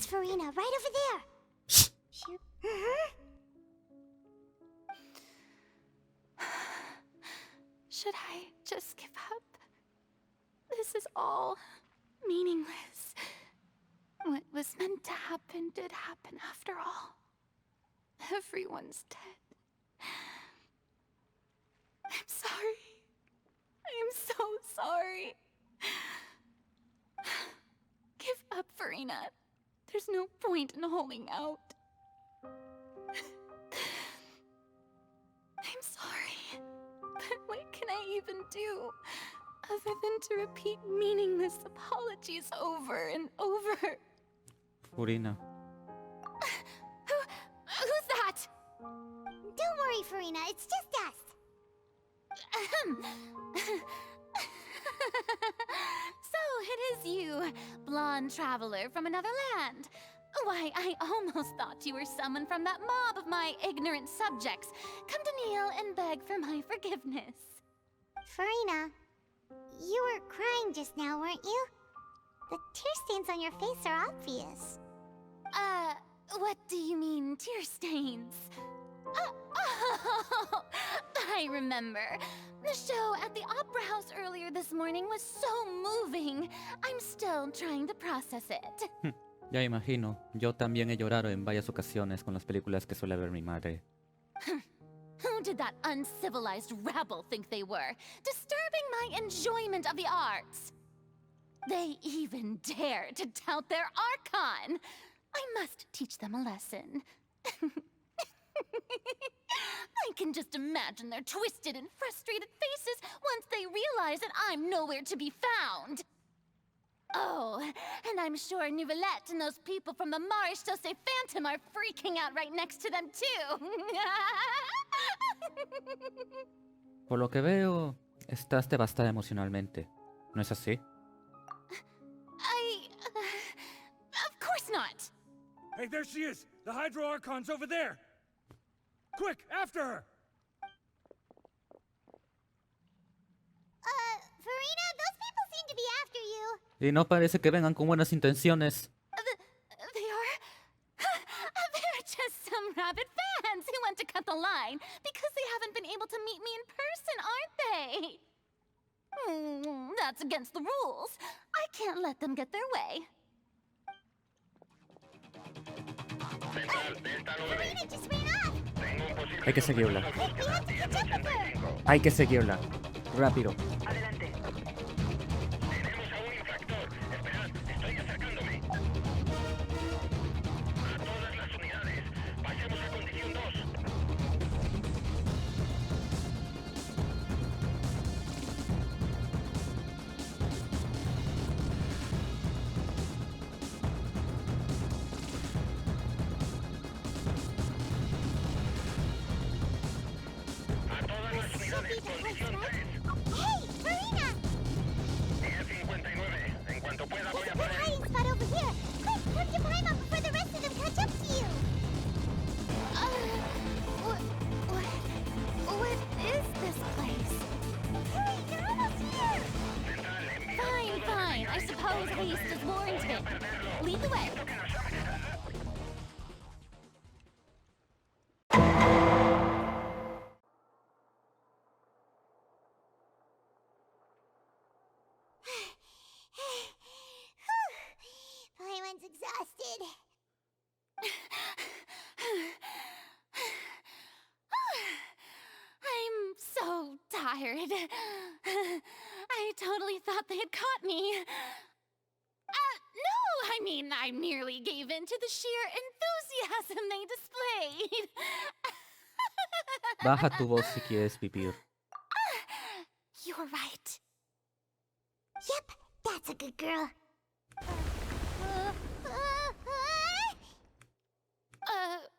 That's Furina, right over there. Shoot. Should I just give up? This is all meaningless. What was meant to happen did happen after all. Everyone's dead. I'm sorry. I am so sorry. Give up, Furina. There's no point in holding out. I'm sorry, but what can I even do other than to repeat meaningless apologies over and over? Furina. Who's that? Don't worry, Furina, it's just us. So it is you, blonde traveler from another land. Why, I almost thought you were someone from that mob of my ignorant subjects, come to kneel and beg for my forgiveness. Furina, you were crying just now, weren't you? The tear stains on your face are obvious. What do you mean, tear stains? Oh, I remember. The show at the Opera House earlier this morning was so moving. I'm still trying to process it. Ya imagino. Yo también he llorado en varias ocasiones con las películas que suele ver mi madre. Who did that uncivilized rabble think they were, disturbing my enjoyment of the arts? They even dare to tout their archon. I must teach them a lesson. I can just imagine their twisted and frustrated faces once they realize that I'm nowhere to be found. Oh, and I'm sure Nouvellette and those people from the Maréchaussée Phantom are freaking out right next to them too. Por lo que veo, estás devastada emocionalmente. ¿No es así? Of course not. Hey, there she is! The Hydro Archon's over there! Quick, after her! Furina, those people seem to be after you. Y no parece que vengan con buenas intenciones. They're just some rabid fans who want to cut the line because they haven't been able to meet me in person, aren't they? That's against the rules. I can't let them get their way. Furina just ran off. Hay que seguirla. We have to catch up with her. Hay que seguirla. Rápido. Adelante. Tenemos a un infractor. Esperad, estoy acercándome. A todas las unidades, pasemos a condición 2. A todas las unidades, condición 3. Hey, Furina! 10:59. En cuanto pueda voy There's a a good poner... hiding spot over here. Quick, come to Paimon before the rest of them catch up to you. What is this place? Hurry, you're almost here. Fine. I suppose haste is warranted. Lead the way. Paimon's exhausted. I'm so tired. I totally thought they had caught me. No, I mean, I merely gave in to the sheer enthusiasm they displayed. Baja tu voz si quieres vivir. You're right. Yep, that's a good girl.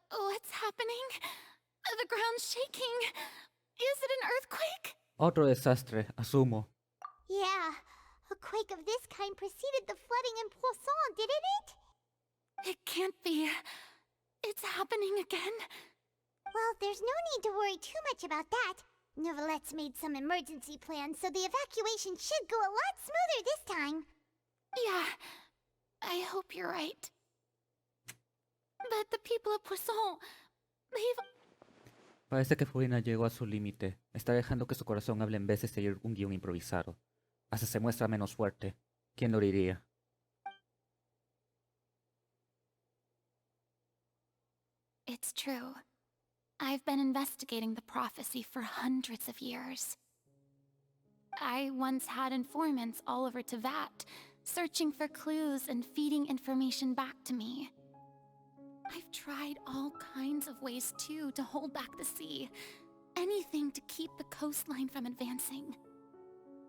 What's happening? The ground's shaking. Is it an earthquake? Otro desastre, asumo. Yeah, a quake of this kind preceded the flooding in Poisson, didn't it? It can't be. It's happening again. Well, there's no need to worry too much about that. Nouvellette's made some emergency plans, so the evacuation should go a lot smoother this time. Yeah, I hope you're right. But the people of Poisson, they've... Parece que Furina llegó a su límite. Está dejando que su corazón hable en vez de seguir un guión improvisado. Hasta se muestra menos fuerte. ¿Quién lo diría? It's true. I've been investigating the prophecy for hundreds of years. I once had informants all over Tevat, searching for clues and feeding information back to me. I've tried all kinds of ways too to hold back the sea. Anything to keep the coastline from advancing.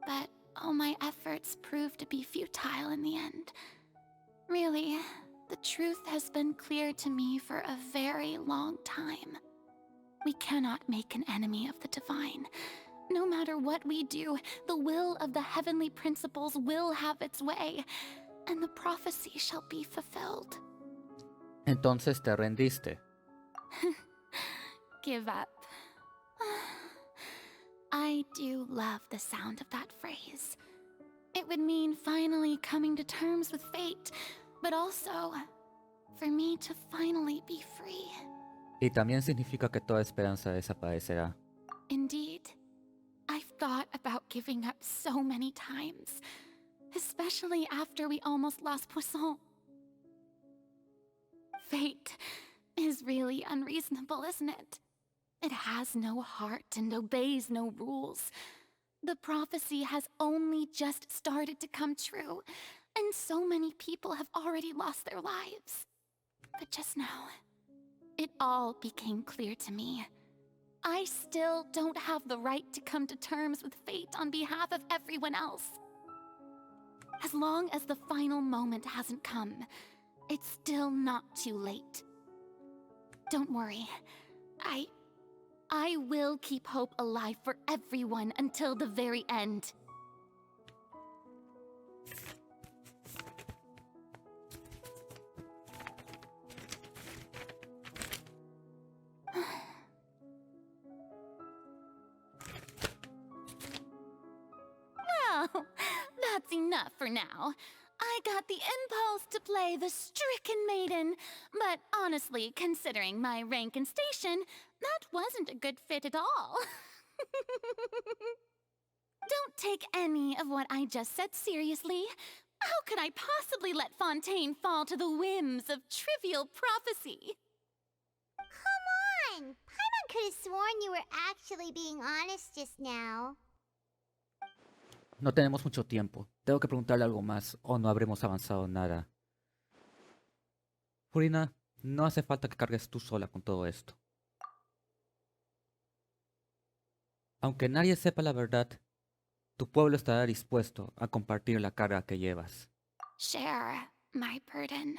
But all my efforts proved to be futile in the end. Really, the truth has been clear to me for a very long time. We cannot make an enemy of the divine. No matter what we do, the will of the heavenly principles will have its way, and the prophecy shall be fulfilled. Entonces te rendiste. Give up. I do love the sound of that phrase. It would mean finally coming to terms with fate, but also for me to finally be free. Y también significa que toda esperanza desaparecerá. Indeed. I've thought about giving up so many times, especially after we almost lost Poisson. Fate is really unreasonable, isn't it? It has no heart and obeys no rules. The prophecy has only just started to come true, and so many people have already lost their lives. But just now, it all became clear to me. I still don't have the right to come to terms with fate on behalf of everyone else. As long as the final moment hasn't come, it's still not too late. Don't worry. I will keep hope alive for everyone until the very end. Well, that's enough for now. I got the impulse to play the stricken maiden, but honestly, considering my rank and station, that wasn't a good fit at all. Don't take any of what I just said seriously. How could I possibly let Fontaine fall to the whims of trivial prophecy? Come on! Paimon could have sworn you were actually being honest just now. No tenemos mucho tiempo. Tengo que preguntarle algo más o no habremos avanzado nada. Furina, no hace falta que cargues tú sola con todo esto. Aunque nadie sepa la verdad, tu pueblo estará dispuesto a compartir la carga que llevas. Share my burden.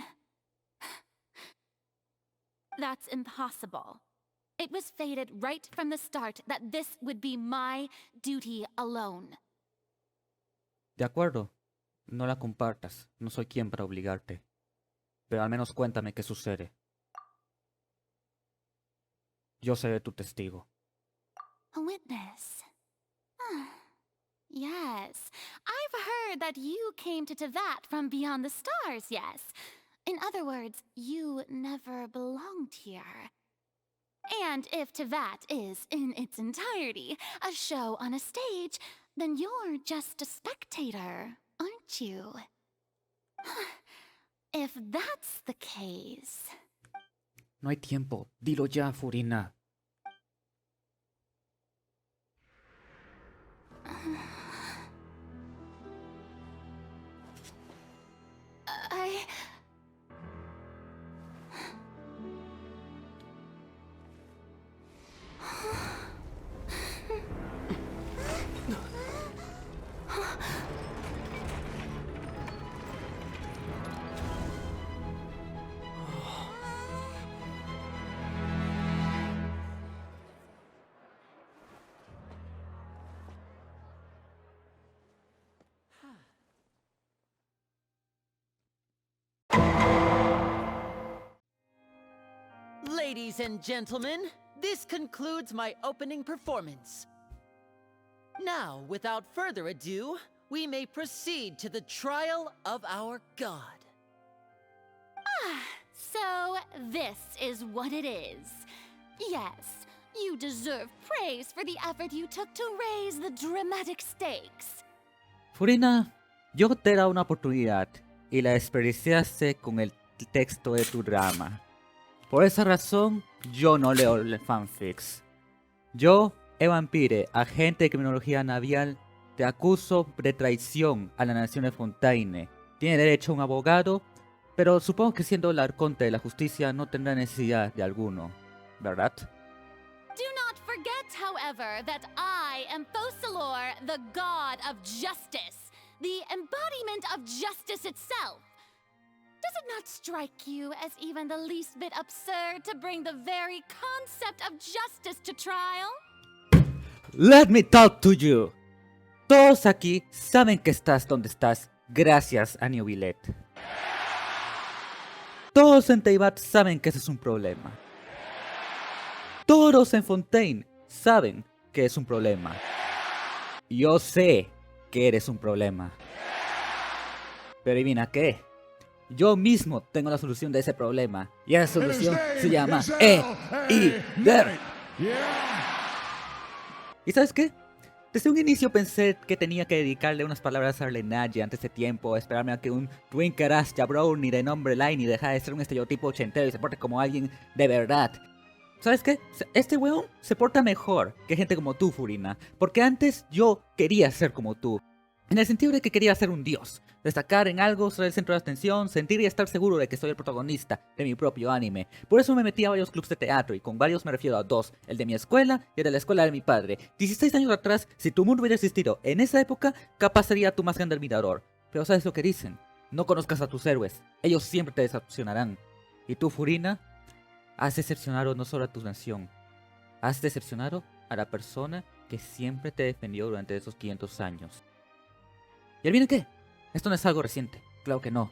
That's impossible. It was fated right from the start that this would be my duty alone. De acuerdo, no la compartas, no soy quien para obligarte. Pero al menos cuéntame qué sucede. Yo seré tu testigo. A witness. Yes, I've heard that you came to Tevat from beyond the stars, yes. In other words, you never belonged here. And if Tevat is, in its entirety, a show on a stage, then you're just a spectator, aren't you? If that's the case... No hay tiempo. Dilo ya, Furina. Ladies and gentlemen, this concludes my opening performance. Now, without further ado, we may proceed to the trial of our god. So, this is what it is. Yes, you deserve praise for the effort you took to raise the dramatic stakes. Furina, yo te he dado una oportunidad y la desperdiciaste con el texto de tu drama. Por esa razón, yo no leo fanfics. Yo, vampire, agente de criminología navial, te acuso de traición a la nación de Fontaine. Tiene derecho a un abogado, pero supongo que siendo el arconte de la justicia no tendrá necesidad de alguno, ¿verdad? Do not forget, however, that I am Fosalor, the god of justice, the embodiment of justice itself. Does it not strike you as even the least bit absurd to bring the very concept of justice to trial? Let me talk to you. Todos aquí saben que estás donde estás gracias a New Billet. Todos en Teyvat saben que ese es un problema. Todos en Fontaine saben que es un problema. Yo sé que eres un problema. Pero adivina qué. Yo mismo tengo la solución de ese problema. Y esa solución se llama E-I-D. ¿Y sabes qué? Desde un inicio pensé que tenía que dedicarle unas palabras a Arlenalle antes de tiempo, esperarme a que un Twinkerasta Brownie de nombre Line deja de ser un estereotipo ochentero y se porte como alguien de verdad. ¿Sabes qué? Este weón se porta mejor que gente como tú, Furina, porque antes yo quería ser como tú. En el sentido de que quería ser un dios, destacar en algo, ser el centro de atención, sentir y estar seguro de que soy el protagonista de mi propio anime. Por eso me metí a varios clubs de teatro, y con varios me refiero a dos, el de mi escuela y el de la escuela de mi padre. 16 años atrás, si tu mundo hubiera existido en esa época, capaz sería tu más grande admirador. Pero ¿sabes lo que dicen? No conozcas a tus héroes, ellos siempre te decepcionarán. Y tú, Furina, has decepcionado no solo a tu nación, has decepcionado a la persona que siempre te defendió durante esos 500 años. ¿Y adivinen qué? Esto no es algo reciente, claro que no.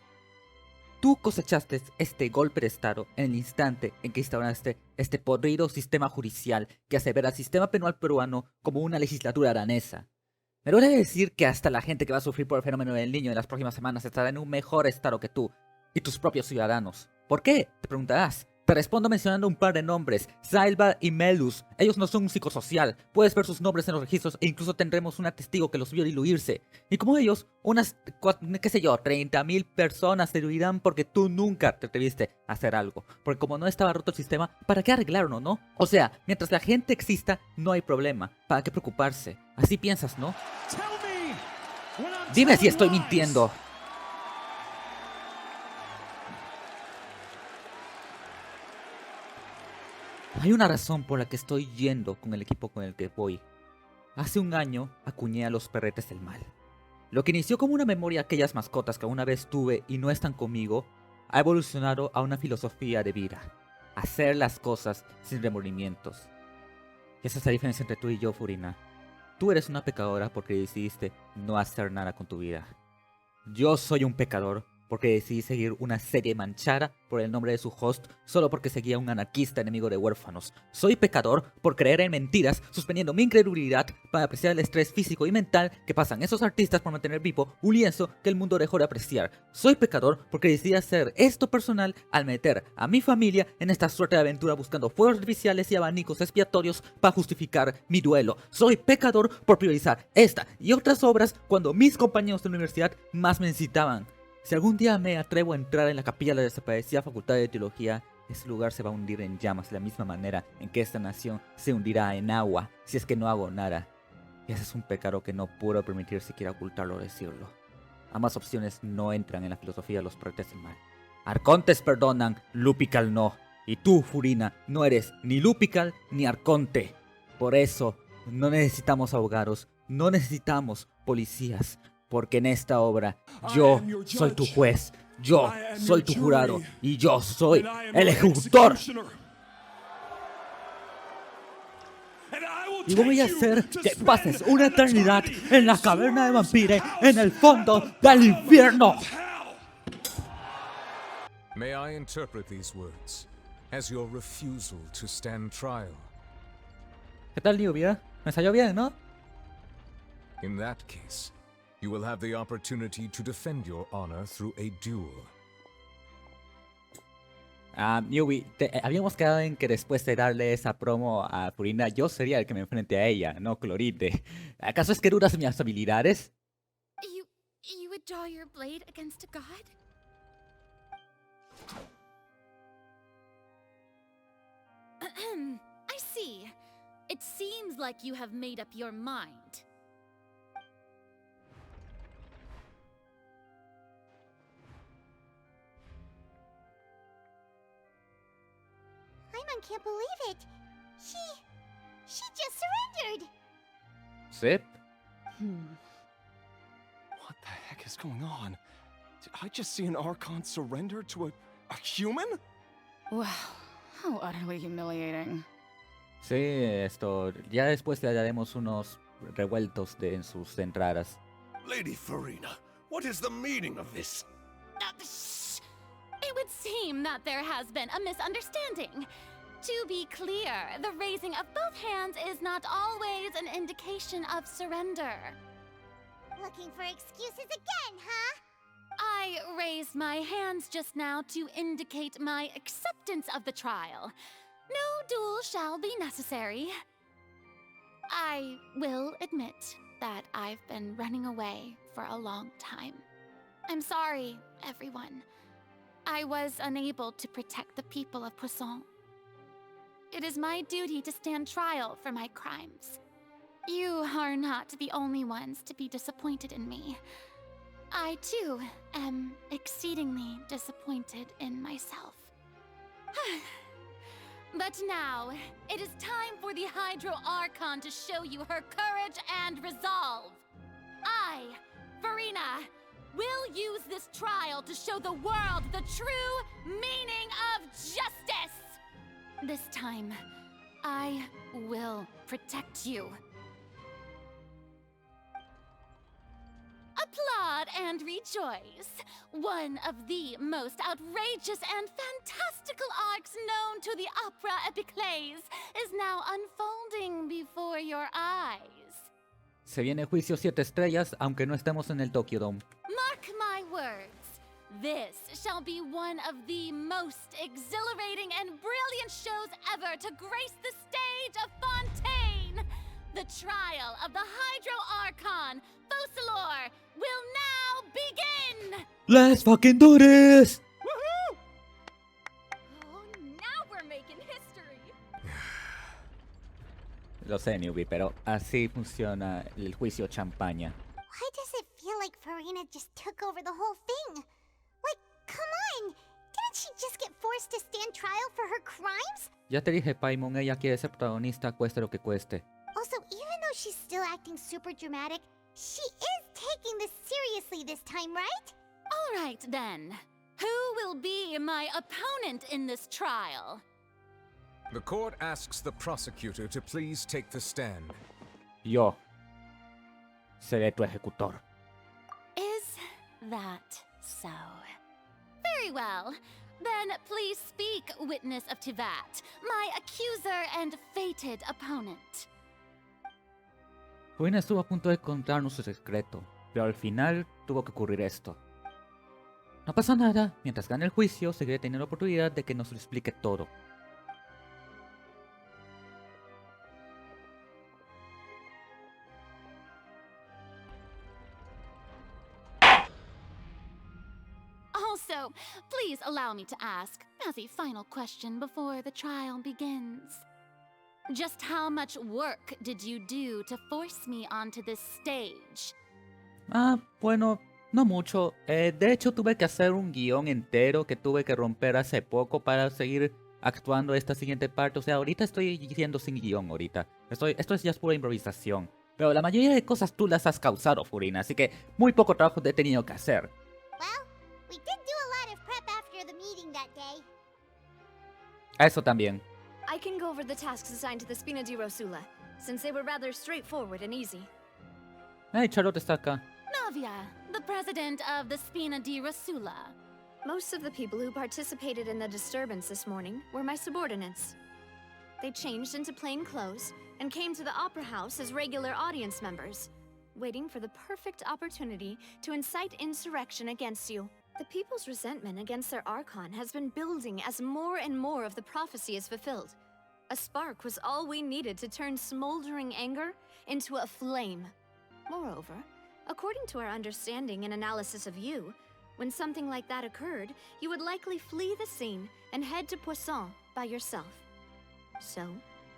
Tú cosechaste este golpe de estado en el instante en que instauraste este podrido sistema judicial que hace ver al sistema penal peruano como una legislatura danesa. Me duele decir que hasta la gente que va a sufrir por el fenómeno del niño en las próximas semanas estará en un mejor estado que tú y tus propios ciudadanos. ¿Por qué? Te preguntarás. Te respondo mencionando un par de nombres, Salva y Melus. Ellos no son un psicosocial, puedes ver sus nombres en los registros e incluso tendremos un testigo que los vio diluirse. Y como ellos, unas, qué sé yo, 30.000 personas se diluirán porque tú nunca te atreviste a hacer algo. Porque como no estaba roto el sistema, ¿para qué arreglarlo, no? O sea, mientras la gente exista, no hay problema. ¿Para qué preocuparse? Así piensas, ¿no? Dime si estoy mintiendo. Hay una razón por la que estoy yendo con el equipo con el que voy. Hace un año acuñé a los perretes del mal. Lo que inició como una memoria a aquellas mascotas que una vez tuve y no están conmigo, ha evolucionado a una filosofía de vida. Hacer las cosas sin remordimientos. Y esa es la diferencia entre tú y yo, Furina. Tú eres una pecadora porque decidiste no hacer nada con tu vida. Yo soy un pecador porque decidí seguir una serie manchada por el nombre de su host solo porque seguía a un anarquista enemigo de huérfanos. Soy pecador por creer en mentiras, suspendiendo mi incredulidad para apreciar el estrés físico y mental que pasan esos artistas por mantener vivo un lienzo que el mundo dejó de apreciar. Soy pecador porque decidí hacer esto personal al meter a mi familia en esta suerte de aventura buscando fuegos artificiales y abanicos expiatorios para justificar mi duelo. Soy pecador por priorizar esta y otras obras cuando mis compañeros de la universidad más me necesitaban. Si algún día me atrevo a entrar en la capilla de la desaparecida facultad de teología, ese lugar se va a hundir en llamas de la misma manera en que esta nación se hundirá en agua si es que no hago nada. Y ese es un pecado que no puedo permitir siquiera ocultarlo o decirlo. Ambas opciones no entran en la filosofía de los perretes del mal. Arcontes perdonan, Lupical no. Y tú, Furina, no eres ni Lupical ni Arconte. Por eso, no necesitamos abogados, no necesitamos policías. Porque en esta obra, yo soy tu juez, yo soy tu jurado y yo soy el ejecutor. Y voy a hacer que pases una eternidad en la caverna de Vampire en el fondo del infierno. May I interpret these words as your refusal to stand trial? ¿Qué tal, lluvia? Me salió bien, ¿no? In that case, you will have the opportunity to defend your honor through a duel. Newbie, habíamos quedado en que después de darle esa promo a Furina, yo sería el que me enfrente a ella, no Clorite. ¿Acaso es que dudas mis habilidades? You would draw your blade against a god? I see. It seems like you have made up your mind. Paimon can't believe it. She just surrendered. Sip. What the heck is going on? Did I just see an Archon surrender to a human? Wow, how utterly humiliating. Sí, esto. Ya después le daremos unos revueltos en sus entradas. Lady Furina, what is the meaning of this? Shh! It would seem that there has been a misunderstanding. To be clear, the raising of both hands is not always an indication of surrender. Looking for excuses again, huh? I raised my hands just now to indicate my acceptance of the trial. No duel shall be necessary. I will admit that I've been running away for a long time. I'm sorry, everyone. I was unable to protect the people of Poisson. It is my duty to stand trial for my crimes. You are not the only ones to be disappointed in me. I, too, am exceedingly disappointed in myself. But now, it is time for the Hydro Archon to show you her courage and resolve. I, Furina, will use this trial to show the world the true meaning of justice! This time, I will protect you. Applaud and rejoice! One of the most outrageous and fantastical arcs known to the opera epiclese is now unfolding before your eyes. Se viene Juicio 7 estrellas, aunque no estemos en el Tokyo Dome. Mark my words. This shall be one of the most exhilarating and brilliant shows ever to grace the stage of Fontaine. The trial of the Hydro Archon, Focalor, will now begin! Let's fucking do this! Woohoo! Oh, now we're making history. Lo sé, Newbie, pero así funciona el juicio champaña. Why does it feel like Furina just took over the whole thing? Like, come on! Didn't she just get forced to stand trial for her crimes? Ya te dije, Paimon, ella quiere ser protagonista, cueste lo que cueste. Also, even though she's still acting super dramatic, she is taking this seriously this time, right? All right, then. Who will be my opponent in this trial? The court asks the prosecutor to please take the stand. Yo seré tu ejecutor. Is that so? Very well. Then please speak, witness of Tivat, my accuser and fated opponent. Furina estuvo a punto de contarnos su secreto, pero al final tuvo que ocurrir esto. No pasa nada, mientras gane el juicio, seguiré teniendo la oportunidad de que nos lo explique todo. Also, please allow me to ask, as a final question before the trial begins. Just how much work did you do to force me onto this stage? Bueno, no mucho. De hecho, tuve que hacer un guión entero que tuve que romper hace poco para seguir actuando esta siguiente parte. O sea, ahorita estoy diciendo sin guión ahorita. Esto ya es pura improvisación. Pero la mayoría de cosas tú las has causado, Furina, así que muy poco trabajo he tenido que hacer. Well, we did do a lot of prep after the meeting that day. Eso también. I can go over the tasks assigned to the Spina di Rosula, since they were rather straightforward and easy. Hey, Charlotte está acá. Navia, the president of the Spina di Rosula. Most of the people who participated in the disturbance this morning were my subordinates. They changed into plain clothes and came to the Opera House as regular audience members, waiting for the perfect opportunity to incite insurrection against you. The people's resentment against their Archon has been building as more and more of the prophecy is fulfilled. A spark was all we needed to turn smoldering anger into a flame. Moreover, according to our understanding and analysis of you, when something like that occurred, you would likely flee the scene and head to Poisson by yourself. So,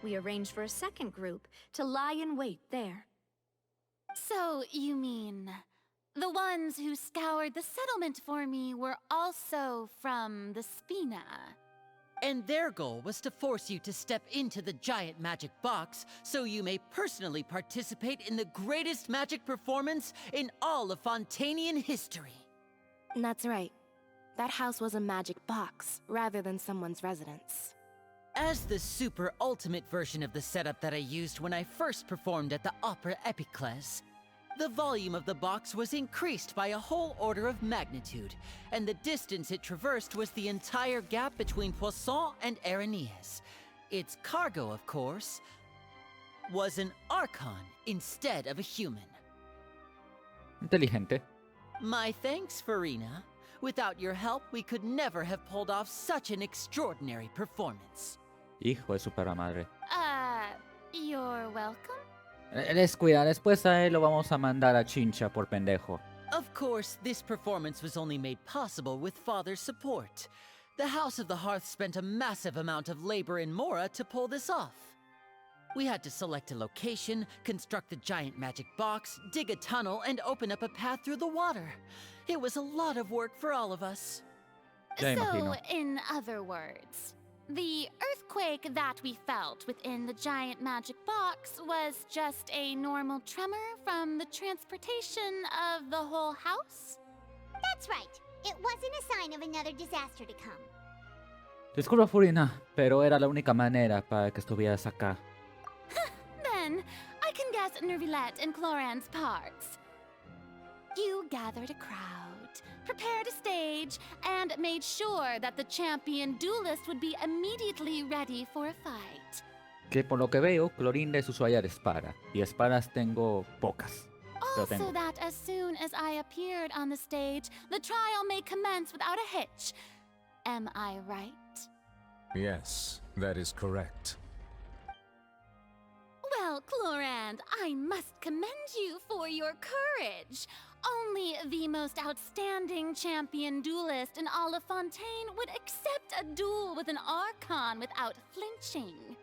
we arranged for a second group to lie in wait there. So, you mean the ones who scoured the settlement for me were also from the Spina? And their goal was to force you to step into the giant magic box so you may personally participate in the greatest magic performance in all of Fontainian history. That's right. That house was a magic box, rather than someone's residence. As the super ultimate version of the setup that I used when I first performed at the Opera Epiclese, the volume of the box was increased by a whole order of magnitude, and the distance it traversed was the entire gap between Poisson and Areneas. Its cargo, of course, was an Archon instead of a human. Inteligente. My thanks, Furina. Without your help, we could never have pulled off such an extraordinary performance. Hijo de su perra madre. You're welcome? Descuida, después a él lo vamos a mandar a Chincha por pendejo. Of course, this performance was only made possible with Father's support. The House of the Hearth spent a massive amount of labor in Mora to pull this off. We had to select a location, construct the giant magic box, dig a tunnel, and open up a path through the water. It was a lot of work for all of us. Ya imagino. So, in other words, the earthquake that we felt within the giant magic box was just a normal tremor from the transportation of the whole house? That's right. It wasn't a sign of another disaster to come. Disculpa, Furina, pero era la única manera para que estuvieras acá. Then, I can guess Nervilette and Cloran's parts. You gathered a crowd, prepared a stage, and made sure that the champion duelist would be immediately ready for a fight. Que por lo que veo, Clorinda es usuaria de espada. Y espadas tengo pocas. Pero Also tengo. that as soon as I appeared on the stage, the trial may commence without a hitch. Am I right? Yes, that is correct. Well, Clorand, I must commend you for your courage. Only the most outstanding champion duelist in all of Fontaine would accept a duel with an Archon without flinching.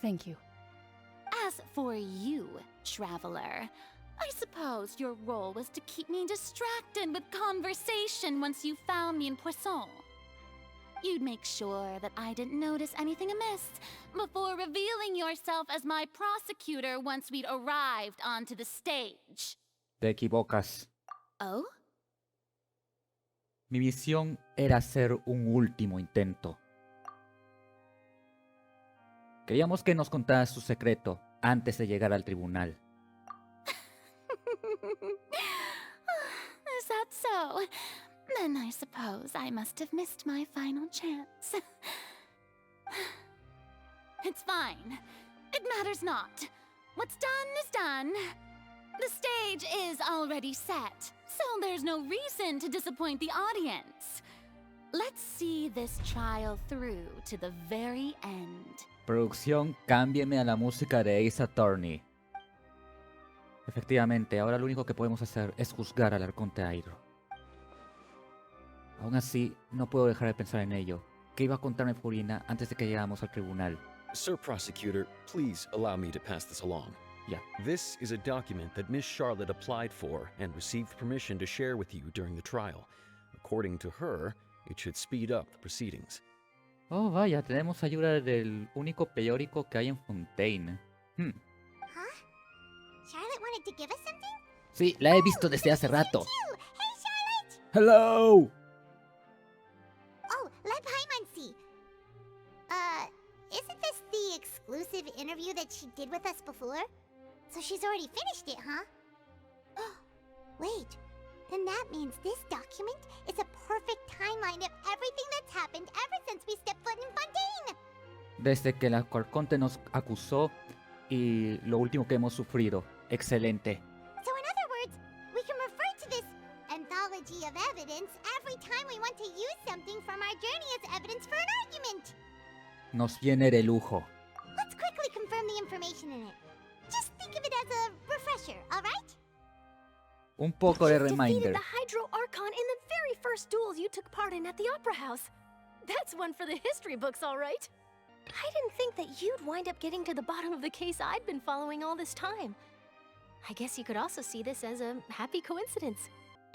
Thank you. As for you, Traveler, I suppose your role was to keep me distracted with conversation once you found me in Poisson. You'd make sure that I didn't notice anything amiss before revealing yourself as my prosecutor once we'd arrived onto the stage. Te equivocas. Oh? Mi misión era hacer un último intento. Queríamos que nos contaras su secreto antes de llegar al tribunal. Is that so? Then I suppose I must have missed my final chance. It's fine. It matters not. What's done is done. The stage is already set, so there's no reason to disappoint the audience. Let's see this trial through to the very end. Producción, cámbieme a la música de Ace Attorney. Efectivamente, ahora lo único que podemos hacer es juzgar al Arconte Airo. Aún así, no puedo dejar de pensar en ello. ¿Qué iba a contarme Furina antes de que llegáramos al tribunal? Sir Prosecutor, please allow me to pass this along. Yeah. This is a document that Miss Charlotte applied for and received permission to share with you during the trial. According to her, it should speed up the proceedings. Oh, vaya, tenemos ayuda del único periódico que hay en Fontaine. Huh? Charlotte wanted to give us something? Sí, la he visto desde hace rato. Hey, Charlotte! Hello! Oh, let Paimon see. Isn't this the exclusive interview that she did with us before? So she's already finished it, huh? Oh, wait. Then that means this document is a perfect timeline of everything that's happened ever since we stepped foot in Fontaine. Desde que la Arconte nos acusó y lo último que hemos sufrido. Excelente. So in other words, we can refer to this nos viene de lujo. Let's quickly confirm the information in it. Just think of it as a refresher, alright? Un poco de You defeated reminder. the Hydro Archon in the very first duel you took part in at the Opera House. That's one for the history books, all right. I didn't think that you'd wind up getting to the bottom of the case I'd been following all this time. I guess you could also see this as a happy coincidence.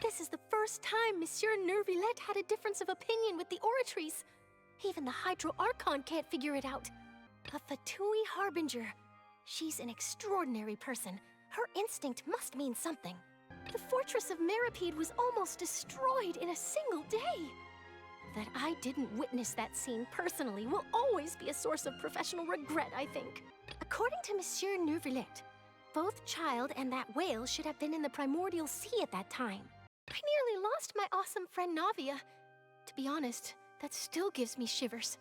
This is the first time Monsieur Neuvillette had a difference of opinion with the oratories. Even the Hydro Archon can't figure it out. A Fatui Harbinger. She's an extraordinary person. Her instinct must mean something. The fortress of Meripede was almost destroyed in a single day. That I didn't witness that scene personally will always be a source of professional regret, I think. According to Monsieur Neuvillette, both Child and that whale should have been in the primordial sea at that time. I nearly lost my awesome friend Navia. To be honest, that still gives me shivers.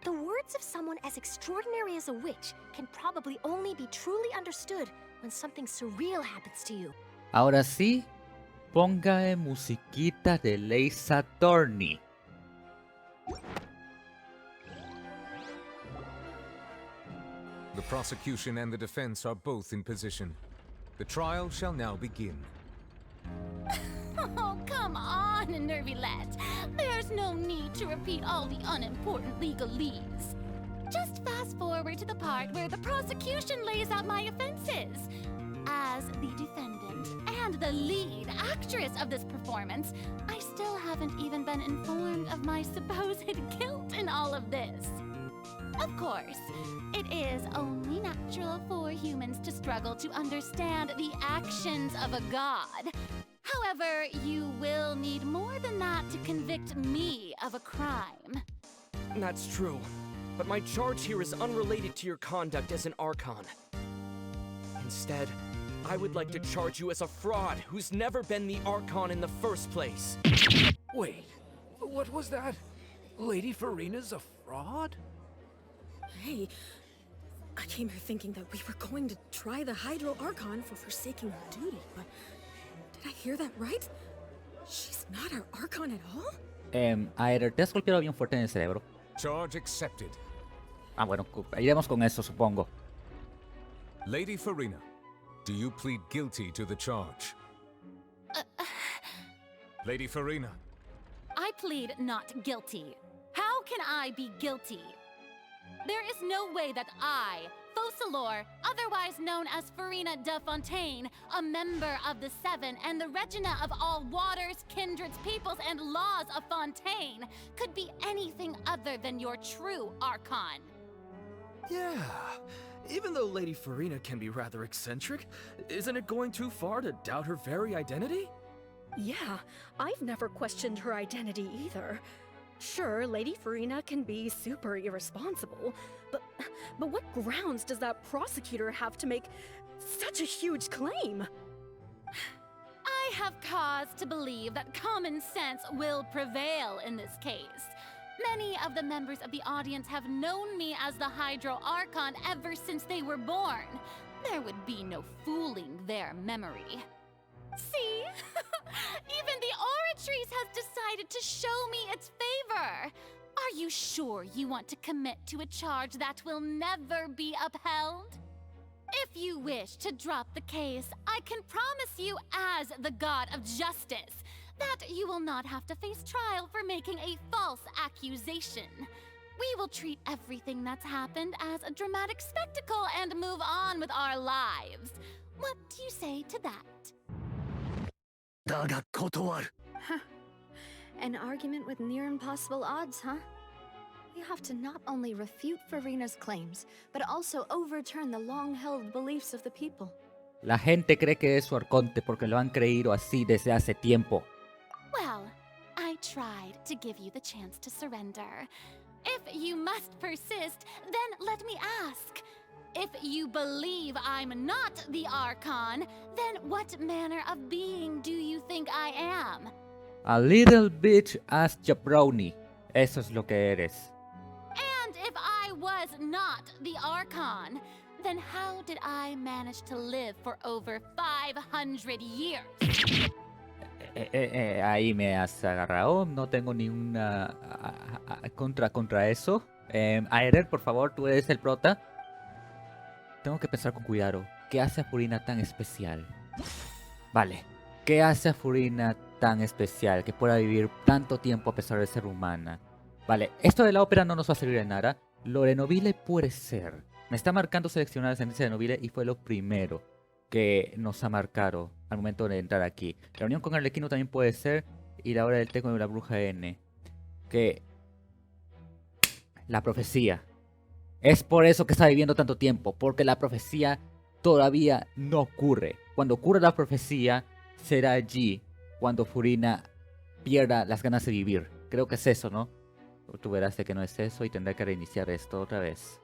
The words of someone as extraordinary as a witch can probably only be truly understood when something surreal happens to you. Ahora sí, póngame musiquita de Ace Attorney. The prosecution and the defense are both in position. The trial shall now begin. Oh, come on, Neuvillette. There's no need to repeat all the unimportant legalese. Just fast forward to the part where the prosecution lays out my offenses. As the defendant and the lead actress of this performance, I still haven't even been informed of my supposed guilt in all of this. Of course, it is only natural for humans to struggle to understand the actions of a god. However, you will need more than that to convict me of a crime. That's true, but my charge here is unrelated to your conduct as an Archon. Instead, I would like to charge you as a fraud who's never been the Archon in the first place. Wait, what was that? Lady Furina's a fraud? Hey, I came here thinking that we were going to try the Hydro Archon for forsaking her duty, but did I hear that right? She's not our Archon at all? Aether, te has golpeado bien fuerte en el cerebro. Charge accepted. Ah, bueno, iremos con eso, supongo. Lady Furina, do you plead guilty to the charge? Lady Furina. I plead not guilty. How can I be guilty? There is no way that I, Fauchelor, otherwise known as Furina de Fontaine, a member of the Seven and the Regina of all waters, kindreds, peoples, and laws of Fontaine, could be anything other than your true Archon. Yeah, even though Lady Furina can be rather eccentric, isn't it going too far to doubt her very identity? Yeah, I've never questioned her identity either. Sure, Lady Furina can be super irresponsible, but what grounds does that prosecutor have to make such a huge claim? I have cause to believe that common sense will prevail in this case. Many of the members of the audience have known me as the Hydro Archon ever since they were born. There would be no fooling their memory. See? Even the Oratrice has decided to show me its favor. Are you sure you want to commit to a charge that will never be upheld? If you wish to drop the case, I can promise you as the god of justice that you will not have to face trial for making a false accusation. We will treat everything that's happened as a dramatic spectacle and move on with our lives. What do you say to that? An argument with near impossible odds, huh? We have to not only refute Furina's claims, but also overturn the long-held beliefs of the people. La gente cree que es su arconte porque lo han creído así desde hace tiempo. Well, I tried to give you the chance to surrender. If you must persist, then let me ask. If you believe I'm not the Archon, then what manner of being do you think I am? A little bitch ass jabroni. Eso es lo que eres. And if I was not the Archon, then how did I manage to live for over 500 years? Ahí me has agarrado. No tengo ni una contra eso. Aeder, por favor, tú eres el prota. Tengo que pensar con cuidado. ¿Qué hace a Furina tan especial? Vale. ¿Qué hace a Furina tan especial que pueda vivir tanto tiempo a pesar de ser humana? Vale, esto de la ópera no nos va a servir de nada. Lo de nobile puede ser. Me está marcando seleccionar la sentencia de nobile y fue lo primero que nos ha marcado al momento de entrar aquí. La unión con Arlequino también puede ser. Y la hora del té con la bruja N. Que... la profecía. Es por eso que está viviendo tanto tiempo. Porque la profecía todavía no ocurre. Cuando ocurra la profecía, será allí cuando Furina pierda las ganas de vivir. Creo que es eso, ¿no? Tú verás de que no es eso y tendré que reiniciar esto otra vez.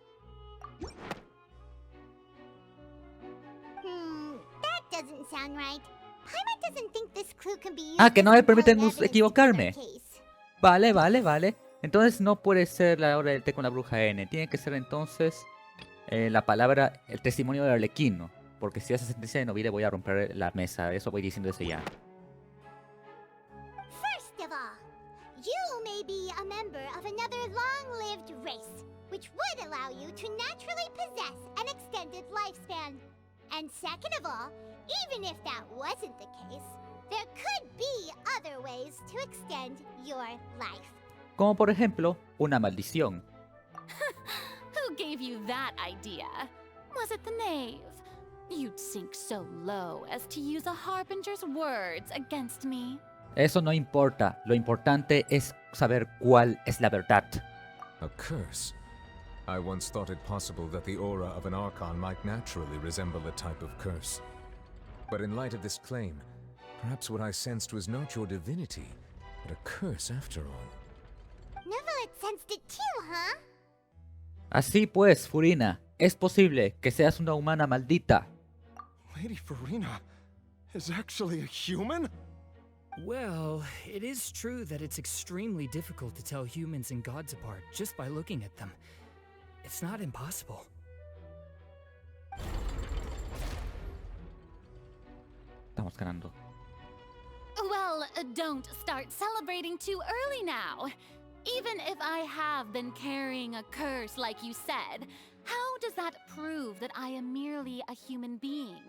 That doesn't sound right. Paimon doesn't think this clue can be used. Ah, que no me permiten as evidence equivocarme. to prove the case. Vale. Entonces no puede ser la hora del té con la bruja N. Tiene que ser entonces la palabra, el testimonio del Arlequino. Porque si hace sentencia de nobile voy a romper la mesa. Eso voy diciendo desde ya. First of all, you may be a member of another long-lived race, which would allow you to naturally possess an extended lifespan. And second of all, even if that wasn't the case, there could be other ways to extend your life. Como por ejemplo, una maldición. Who gave you that idea? Was it the knave? You'd sink so low as to use a harbinger's words against me. Eso no importa. Lo importante es saber cuál es la verdad. A curse? I once thought it possible that the aura of an Archon might naturally resemble a type of curse. But in light of this claim, perhaps what I sensed was not your divinity, but a curse after all. Neuvillette sensed it too, huh? Así pues, Furina, es posible que seas una humana maldita. Lady Furina is actually a human? Well, it is true that it's extremely difficult to tell humans and gods apart just by looking at them. It's not impossible. Estamos ganando. Well, don't start celebrating too early now. Even if I have been carrying a curse like you said, how does that prove that I am merely a human being?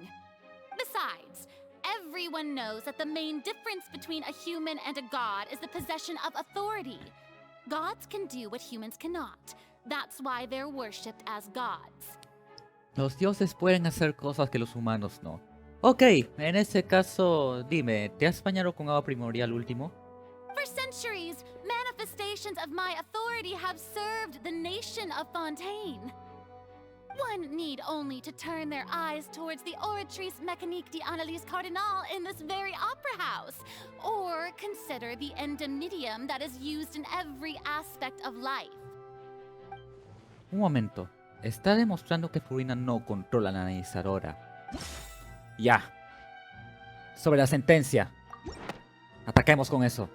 Besides, everyone knows that the main difference between a human and a god is the possession of authority. Gods can do what humans cannot. That's why they're worshipped as gods. Los dioses pueden hacer cosas que los humanos no. Ok, en ese caso, dime, ¿te has bañado con agua primordial último? For centuries, manifestations of my authority have served the nation of Fontaine. One need only to turn their eyes towards the Oratrice Mécanique d'Analyse Cardinal in this very opera house, or consider the endemnitium that is used in every aspect of life. Un momento, está demostrando que Furina no controla la analizadora. Ya. Sobre la sentencia. Ataquemos con eso.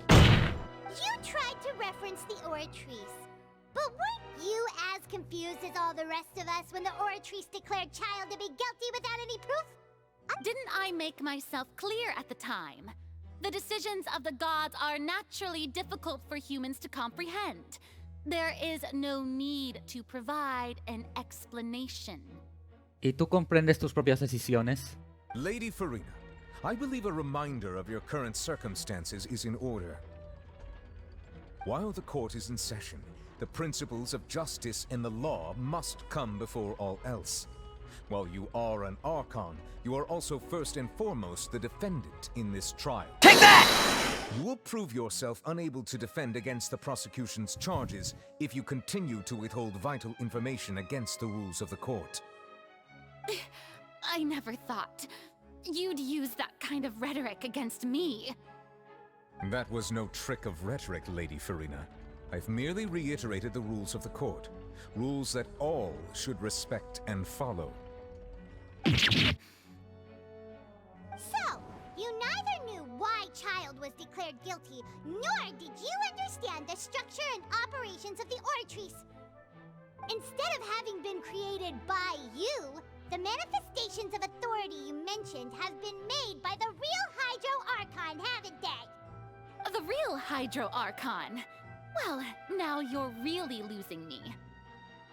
You tried to reference the Oratrice, but weren't you as confused as all the rest of us when the Oratrice declared Child to be guilty without any proof? Didn't I make myself clear at the time? The decisions of the gods are naturally difficult for humans to comprehend. There is no need to provide an explanation. ¿Y tú comprendes tus propias decisiones? Lady Furina, I believe a reminder of your current circumstances is in order. While the court is in session, the principles of justice and the law must come before all else. While you are an Archon, you are also first and foremost the defendant in this trial. Take that! You will prove yourself unable to defend against the prosecution's charges if you continue to withhold vital information against the rules of the court. I never thought you'd use that kind of rhetoric against me. That was no trick of rhetoric, Lady Furina. I've merely reiterated the rules of the court. Rules that all should respect and follow. So, you neither knew why Child was declared guilty, nor did you understand the structure and operations of the Oratrice. Instead of having been created by you, the manifestations of authority you mentioned have been made by the real Hydro Archon, haven't they? The real Hydro Archon? Well, now you're really losing me.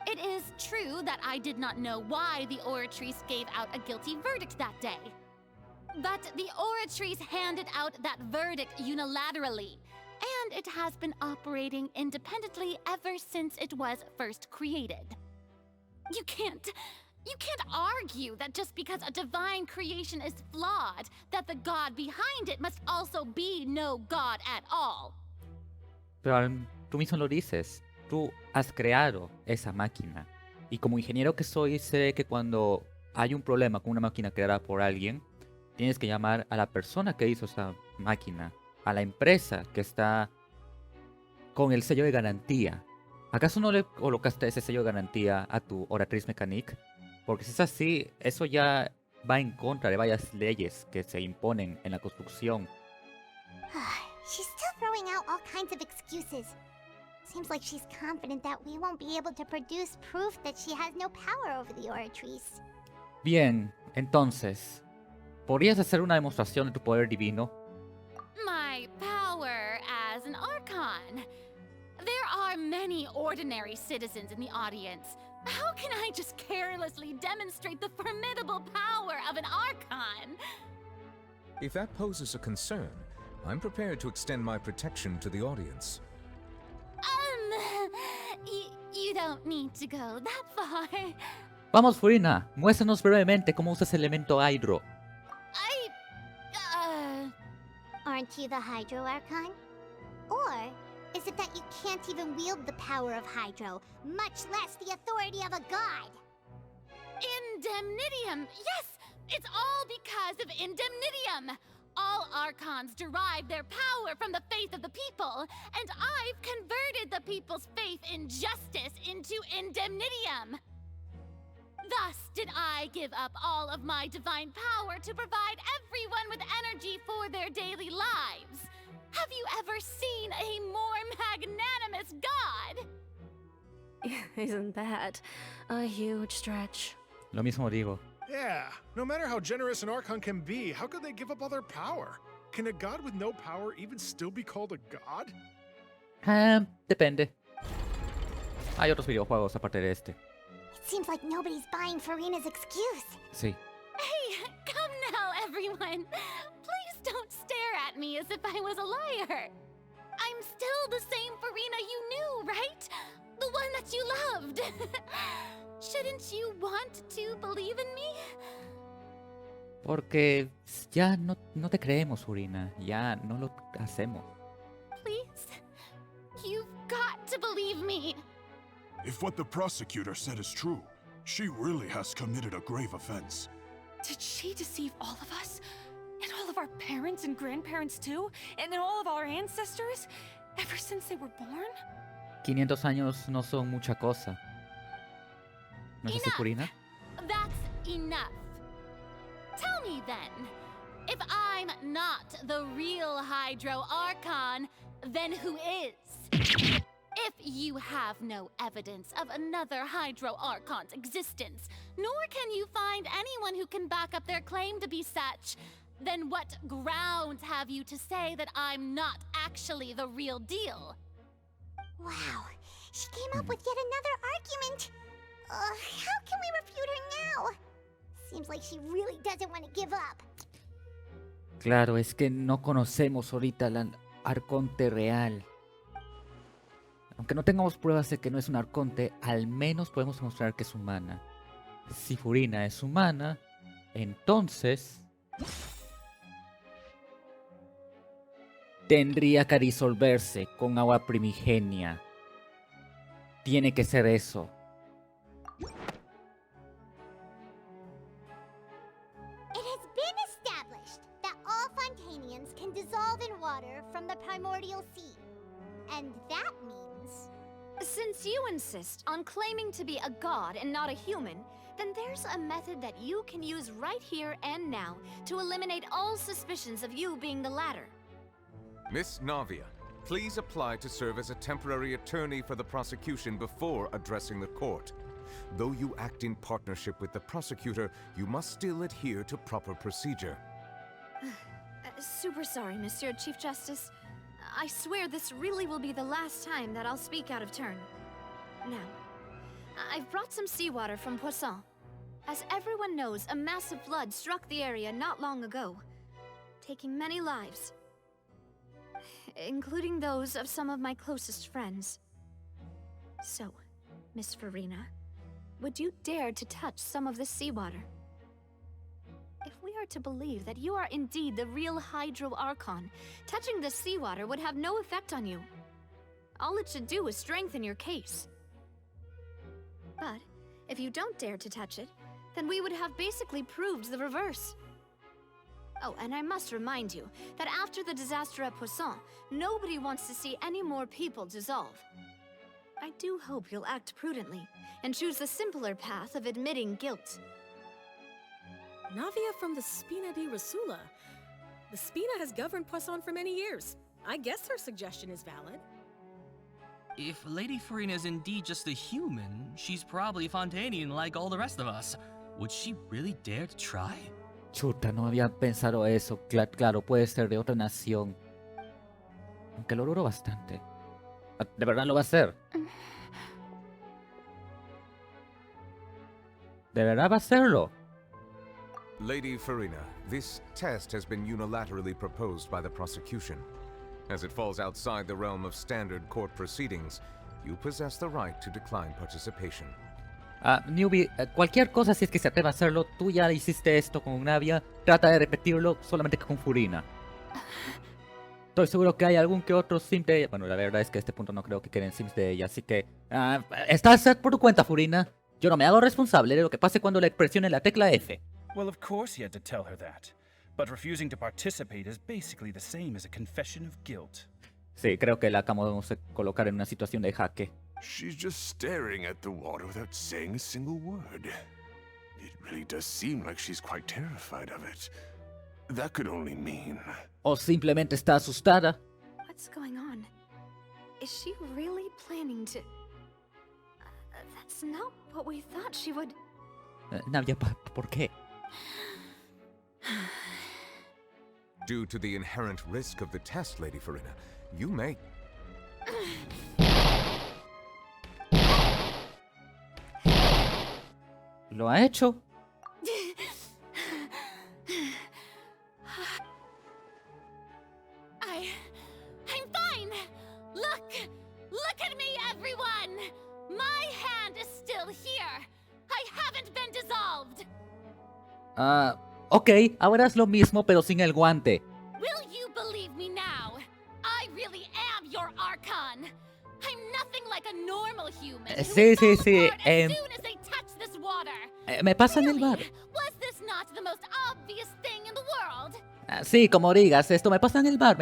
It is true that I did not know why the Oratrice gave out a guilty verdict that day. But the Oratrice handed out that verdict unilaterally, and it has been operating independently ever since it was first created. You can't argue that just because a divine creation is flawed, that the god behind it must also be no god at all. Pero tú mismo lo dices. Tú has creado esa máquina. Y como ingeniero que soy, sé que cuando hay un problema con una máquina creada por alguien, tienes que llamar a la persona que hizo esa máquina, a la empresa que está con el sello de garantía. ¿Acaso no le colocaste ese sello de garantía a tu Oratrice Mécanique? Porque si es así, eso ya va en contra de varias leyes que se imponen en la construcción. She's still throwing out all kinds of excuses. Seems like she's confident that we won't be able to produce proof that she has no power over the Oratrice. Bien, entonces, ¿podrías hacer una demostración de tu poder divino? My power as an Archon. There are many ordinary citizens in the audience. How can I just carelessly demonstrate the formidable power of an Archon? If that poses a concern, I'm prepared to extend my protection to the audience. You don't need to go that far. Vamos, Furina, muéstranos brevemente cómo usas el elemento hydro. Aren't you the Hydro Archon? Or is it that you can't even wield the power of Hydro, much less the authority of a god? Indemnitium! Yes! It's all because of Indemnitium! All Archons derive their power from the faith of the people, and I've converted the people's faith in justice into Indemnitium! Thus did I give up all of my divine power to provide everyone with energy for their daily lives. Have you ever seen a more magnanimous god? Isn't that a huge stretch? Lo mismo digo. Yeah, no matter how generous an Archon can be, how could they give up all their power? Can a god with no power even still be called a god? Depende. Hay otros videojuegos aparte de este. It seems like nobody's buying Furina's excuse. Sí. Hey, come now, everyone. Please don't stare at me as if I was a liar. I'm still the same Furina you knew, right? The one that you loved. Shouldn't you want to believe in me? Porque ya no te creemos, Furina. Ya no lo hacemos. Please, you've got to believe me. If what the prosecutor said is true, she really has committed a grave offense. Did she deceive all of us? And all of our parents and grandparents too? And then all of our ancestors? Ever since they were born? 500 años no son mucha cosa. ¿No es así, Furina? That's enough. Tell me then, if I'm not the real Hydro Archon, then who is? If you have no evidence of another Hydro Archon's existence, nor can you find anyone who can back up their claim to be such, then what grounds have you to say that I'm not actually the real deal? Wow, she came up with yet another argument. How can we refute her now? Seems like she really doesn't want to give up. Claro, es que no conocemos ahorita al arconte real. Aunque no tengamos pruebas de que no es un arconte, al menos podemos demostrar que es humana. Si Furina es humana, entonces tendría que disolverse con agua primigenia. Tiene que ser eso. It has been established that all Fontainians can dissolve in water from the primordial sea. And that means... Since you insist on claiming to be a god and not a human, then there's a method that you can use right here and now to eliminate all suspicions of you being the latter. Miss Navia, please apply to serve as a temporary attorney for the prosecution before addressing the court. Though you act in partnership with the prosecutor, you must still adhere to proper procedure. Super sorry, Monsieur Chief Justice. I swear this really will be the last time that I'll speak out of turn. Now, I've brought some seawater from Poisson. As everyone knows, a massive flood struck the area not long ago, taking many lives, including those of some of my closest friends. So, Miss Furina, would you dare to touch some of this seawater? If we are to believe that you are indeed the real Hydro Archon, touching this seawater would have no effect on you. All it should do is strengthen your case. But if you don't dare to touch it, then we would have basically proved the reverse. Oh, and I must remind you that after the disaster at Poisson, nobody wants to see any more people dissolve. I do hope you'll act prudently and choose the simpler path of admitting guilt. Navia from the Spina di Rasula. The Spina has governed Poisson for many years. I guess her suggestion is valid. If Lady Furina is indeed just a human, she's probably Fontainian like all the rest of us. Would she really dare to try? Chuta, no había pensado eso. Claro, puede ser de otra nación. Aunque lo duro bastante. ¿De verdad lo va a hacer? ¿De verdad va a hacerlo? Lady Furina, this test has been unilaterally proposed by the prosecution. As it falls outside the realm of standard court proceedings, you possess the right to decline participation. Newbie, cualquier cosa si es que se atreve a hacerlo, tú ya hiciste esto con Navia, trata de repetirlo solamente con Furina. Estoy seguro que hay algún que otro simp de ella. Bueno, la verdad es que a este punto no creo que queden simps de ella, así que... estás por tu cuenta, Furina. Yo no me hago responsable de lo que pase cuando le presione la tecla F. Well, of course he had to tell her that. But refusing to participate is basically the same as a confession of guilt. Sí, creo que la acabamos de colocar en una situación de jaque. She's just staring at the water without saying a single word. It really does seem like she's quite terrified of it. That could only mean... O simplemente está asustada. What's going on? Is she really planning to... that's not what we thought she would... Navia, ¿por qué? Due to the inherent risk of the test, Lady Furina, you may... ¿Lo ha hecho? I'm fine! Look at me, everyone! My hand is still here! I haven't been dissolved! Ok, ahora haz lo mismo pero sin el guante. Will you believe me now? I really am your Archon! I'm nothing like a normal human who Sí. as soon as they touch this water! Me pasa en el bar. Was this not the most obvious thing in the world? Sí, como digas, esto me pasa en el bar,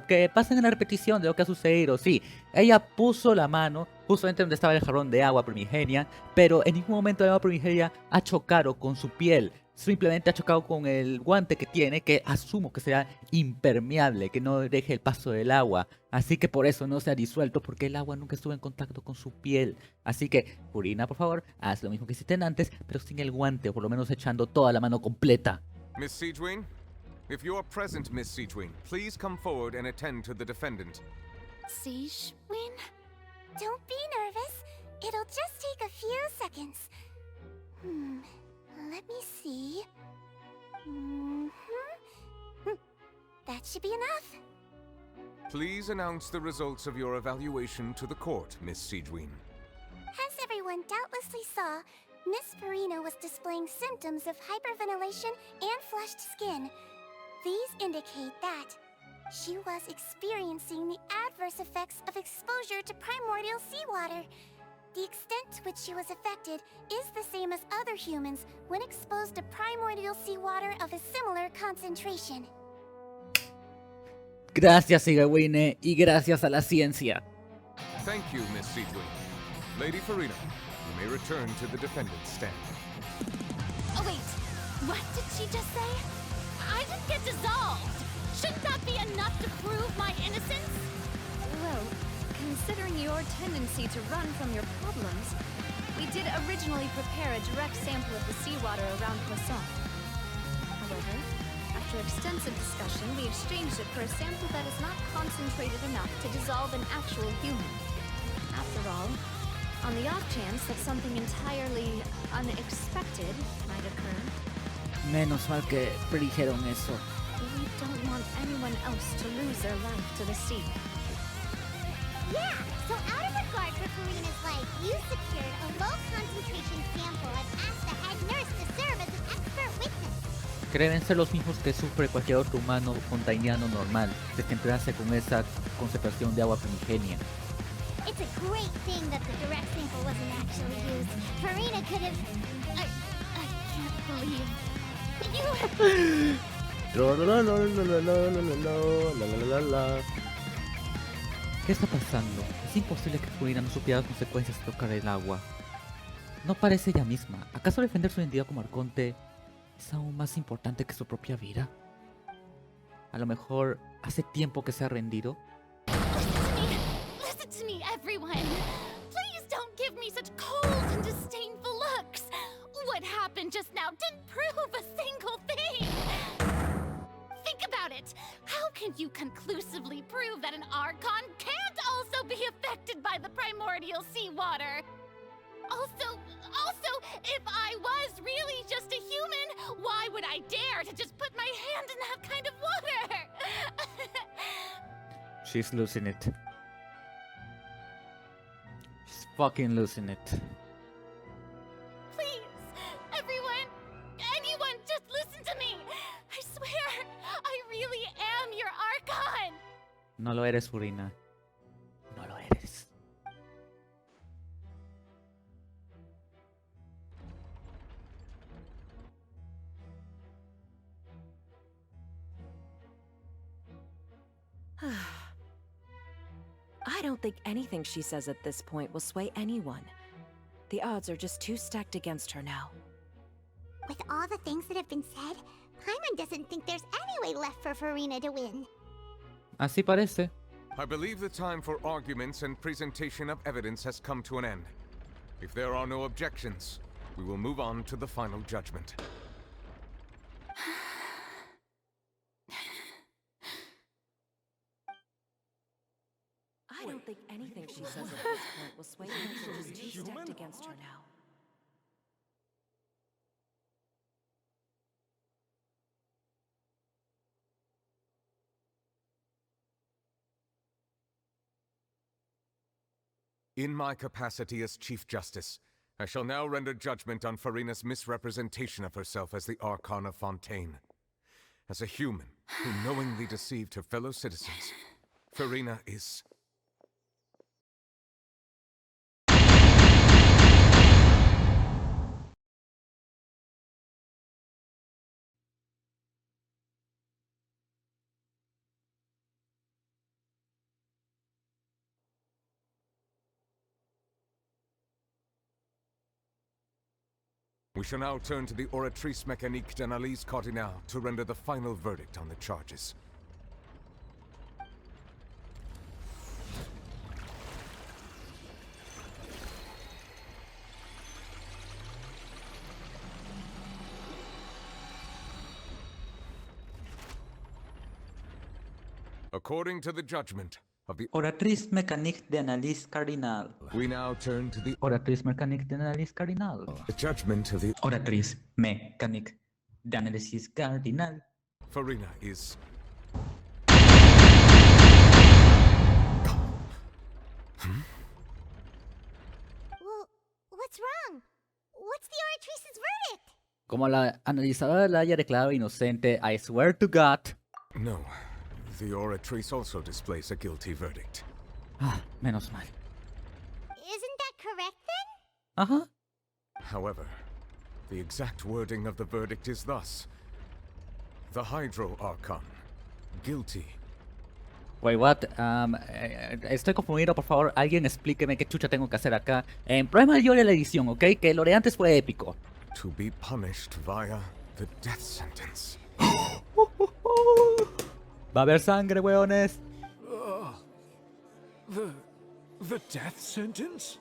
que pasan en la repetición de lo que ha sucedido, sí. Ella puso la mano justamente donde estaba el jarrón de agua primigenia, pero en ningún momento el agua primigenia ha chocado con su piel. Simplemente ha chocado con el guante que tiene, que asumo que será impermeable, que no deje el paso del agua. Así que por eso no se ha disuelto, porque el agua nunca estuvo en contacto con su piel. Así que, Furina, por favor, haz lo mismo que hiciste antes, pero sin el guante, o por lo menos echando toda la mano completa. Miss Siegewin? If you're present, Miss Siegewin, please come forward and attend to the defendant. Siegewin? Don't be nervous. It'll just take a few seconds. Let me see. That should be enough. Please announce the results of your evaluation to the court, Miss Siegewin. As everyone doubtlessly saw, Miss Furina was displaying symptoms of hyperventilation and flushed skin. These indicate that she was experiencing the adverse effects of exposure to primordial seawater. The extent to which she was affected is the same as other humans when exposed to primordial seawater of a similar concentration. Gracias, Siegewin, y gracias a la ciencia. Thank you, Miss Siegewin. Lady Furina, you may return to the defendant's stand. Oh wait, what did she just say? I didn't get dissolved! Shouldn't that be enough to prove my innocence? Well, considering your tendency to run from your problems, we did originally prepare a direct sample of the seawater around Poisson. However, After extensive discussion, we exchanged it for a sample that is not concentrated enough to dissolve an actual human. After all, on the off chance that something entirely unexpected might occur, Menos mal que predijeron eso. we don't want anyone else to lose their life to the sea. Yeah, so out of regard for Furina's life, you secured a low-concentration sample and asked the head nurse to serve as an expert witness. Que deben ser los mismos que sufre cualquier otro humano fontainiano normal, de que entrase con esa concentración de agua primigenia. It's a great thing that the direct sample wasn't actually used. Furina could have... I can't believe you... ¿Qué está pasando? Es imposible que Furina no supiera las consecuencias de tocar el agua. No parece ella misma. ¿Acaso defender su identidad como arconte es aún más importante que su propia vida? A lo mejor hace tiempo que se ha rendido. Listen to me, everyone. Please don't give me such cold and disdainful looks. What happened just now didn't prove a single thing. Think about it. How can you conclusively prove that an Archon can't also be affected by the primordial seawater? Also, if I was really just a human, why would I dare to just put my hand in that kind of water? She's losing it. She's fucking losing it. Please, everyone, anyone, just listen to me. I swear, I really am your Archon. No lo eres, Furina. No lo eres. I don't think anything she says at this point will sway anyone. The odds are just too stacked against her now. With all the things that have been said, Paimon doesn't think there's any way left for Furina to win. Así parece. I believe the time for arguments and presentation of evidence has come to an end. If there are no objections, we will move on to the final judgment. I don't think anything she says at this point will sway anyone. She's too stacked against her now. In my capacity as Chief Justice, I shall now render judgment on Furina's misrepresentation of herself as the Archon of Fontaine. As a human who knowingly deceived her fellow citizens, Furina is... We shall now turn to the oratrice mécanique d'analyse cardinale to render the final verdict on the charges. According to the judgment of the Oratrice mécanique d'analyse cardinale. We now turn to the Oratrice mécanique d'analyse cardinale. The judgment of the Oratrice mécanique d'analyse cardinale. Furina is... Well, what's wrong? What's the oratrice's verdict? Como la analizadora la haya declarado inocente, I swear to God. No. The oratrice also displays a guilty verdict. Ah, menos mal. Isn't that correct then? Uh-huh. However, the exact wording of the verdict is thus. The Hydro Archon, guilty. Wait, what? Estoy confundido, por favor, alguien explíqueme qué chucha tengo que hacer acá. Problema yo de la edición, ¿ok? Que lo de antes fue épico. To be punished via the death sentence. Va a haber sangre, weones. The death sentence?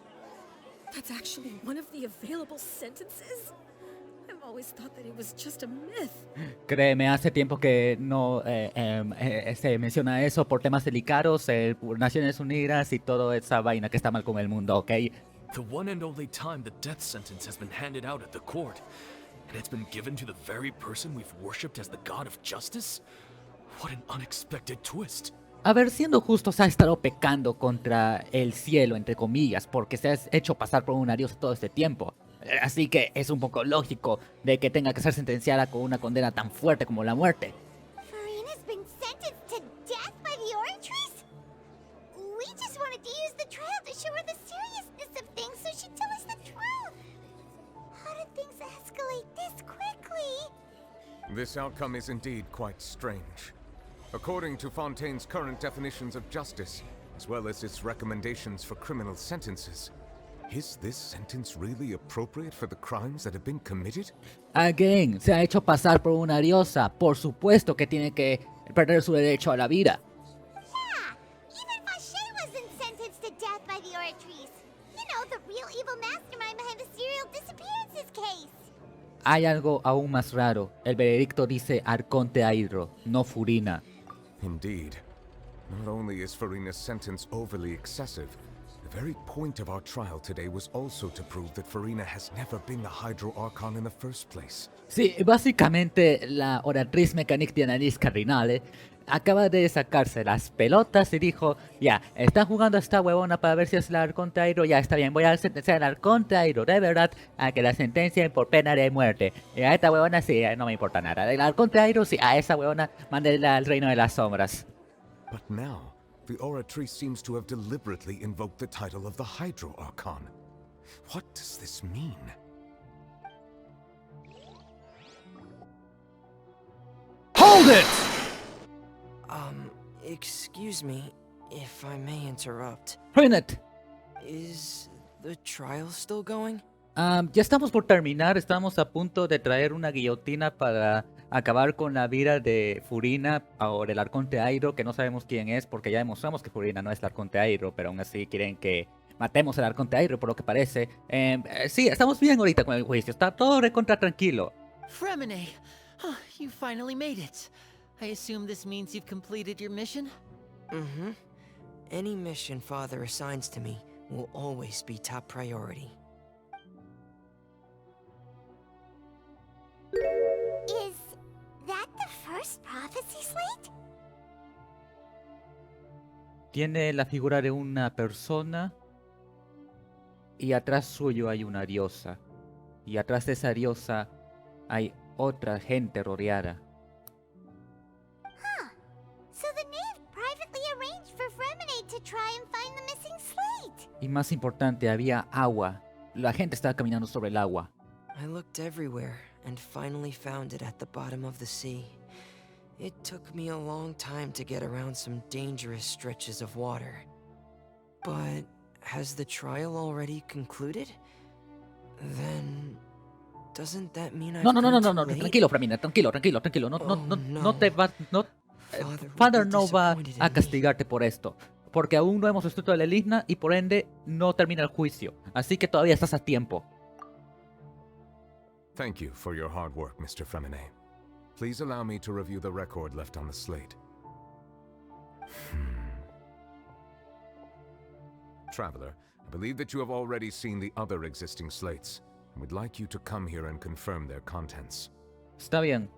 That's actually one of the available sentences? I'm I've always thought that it was just a myth. Créeme, hace tiempo que no se menciona eso por temas delicados, por Naciones Unidas y toda esa vaina que está mal con el mundo, ¿ok? The one and only time the death sentence has been handed out at the court, and it's been given to the very person we've worshipped as the god of justice? What an unexpected twist. A ver, siendo justos, ha estado pecando contra el cielo, entre comillas, porque se ha hecho pasar por una diosa todo este tiempo. Así que es un poco lógico de que tenga que ser sentenciada con una condena tan fuerte como la muerte. Furina's been sentenced to death by the Oratrice? We just wanted to use the trial to show her the seriousness of things so she'd tell us the truth. How did things escalate this quickly? This outcome is indeed quite strange. According to Fontaine's current definitions of justice, as well as its recommendations for criminal sentences, is this sentence really appropriate for the crimes that have been committed? Again, se ha hecho pasar por una diosa. Por supuesto que tiene que perder su derecho a la vida. Yeah, even Fontaine wasn't sentenced to death by the Oratrice. You know, the real evil mastermind behind the serial disappearances case. Hay algo aún más raro. El veredicto dice Arconte Airo, no Furina. Indeed. Not only is Furina's sentence overly excessive, the very point of our trial today was also to prove that Furina has never been the Hydro Archon in the first place. Sí, básicamente la oratriz mecánica de nariz cardinale acaba de sacarse las pelotas y dijo, ya, está jugando a esta huevona para ver si es el Arconte Airo, ya está bien, voy a sentenciar al Arconte Airo, de verdad, a que la sentencien por pena de muerte. Y a esta huevona sí, no me importa nada. El Arconte Airo sí, a esa huevona mándela al reino de las sombras. But now, the Oratrice seems to have deliberately invoked the title of the Hydro Archon. What does this mean? Hold it! Excuse me, if I may interrupt. Ruinet. Is the trial still going? Ya estamos por terminar, estamos a punto de traer una guillotina para acabar con la vida de Furina o del Arconte Airo, que no sabemos quién es porque ya demostramos que Furina no es el Arconte Airo, pero aún así quieren que matemos al Arconte Airo por lo que parece. Sí, estamos bien ahorita con el juicio, está todo recontra tranquilo. Fremine, you finally made it. I assume this means you've completed your mission? Mm-hmm. Any mission Father assigns to me will always be top priority. Is that the first prophecy slate? Tiene la figura de una persona y atrás suyo hay una diosa. Y atrás de esa diosa hay otra gente rodeada. So the knave privately arranged for Fremine to try and find the missing slate. Y más importante, había agua. La gente estaba caminando sobre el agua. I looked everywhere and finally found it at the bottom of the sea. It took me a long time to get around some dangerous stretches of water. But has the trial already concluded? Then doesn't that mean I've No, come too late? tranquilo, Fremine, tranquilo. No te va, Father no va a castigarte por esto, porque aún no hemos estudiado la Eligna y por ende no termina el juicio, así que todavía estás a tiempo. Thank you for your hard work, Mr. Fremine. Please allow me to review the record left on the slate. Traveler, I believe that you have already seen the other existing slates, and would like you to come here and confirm their contents. Está bien,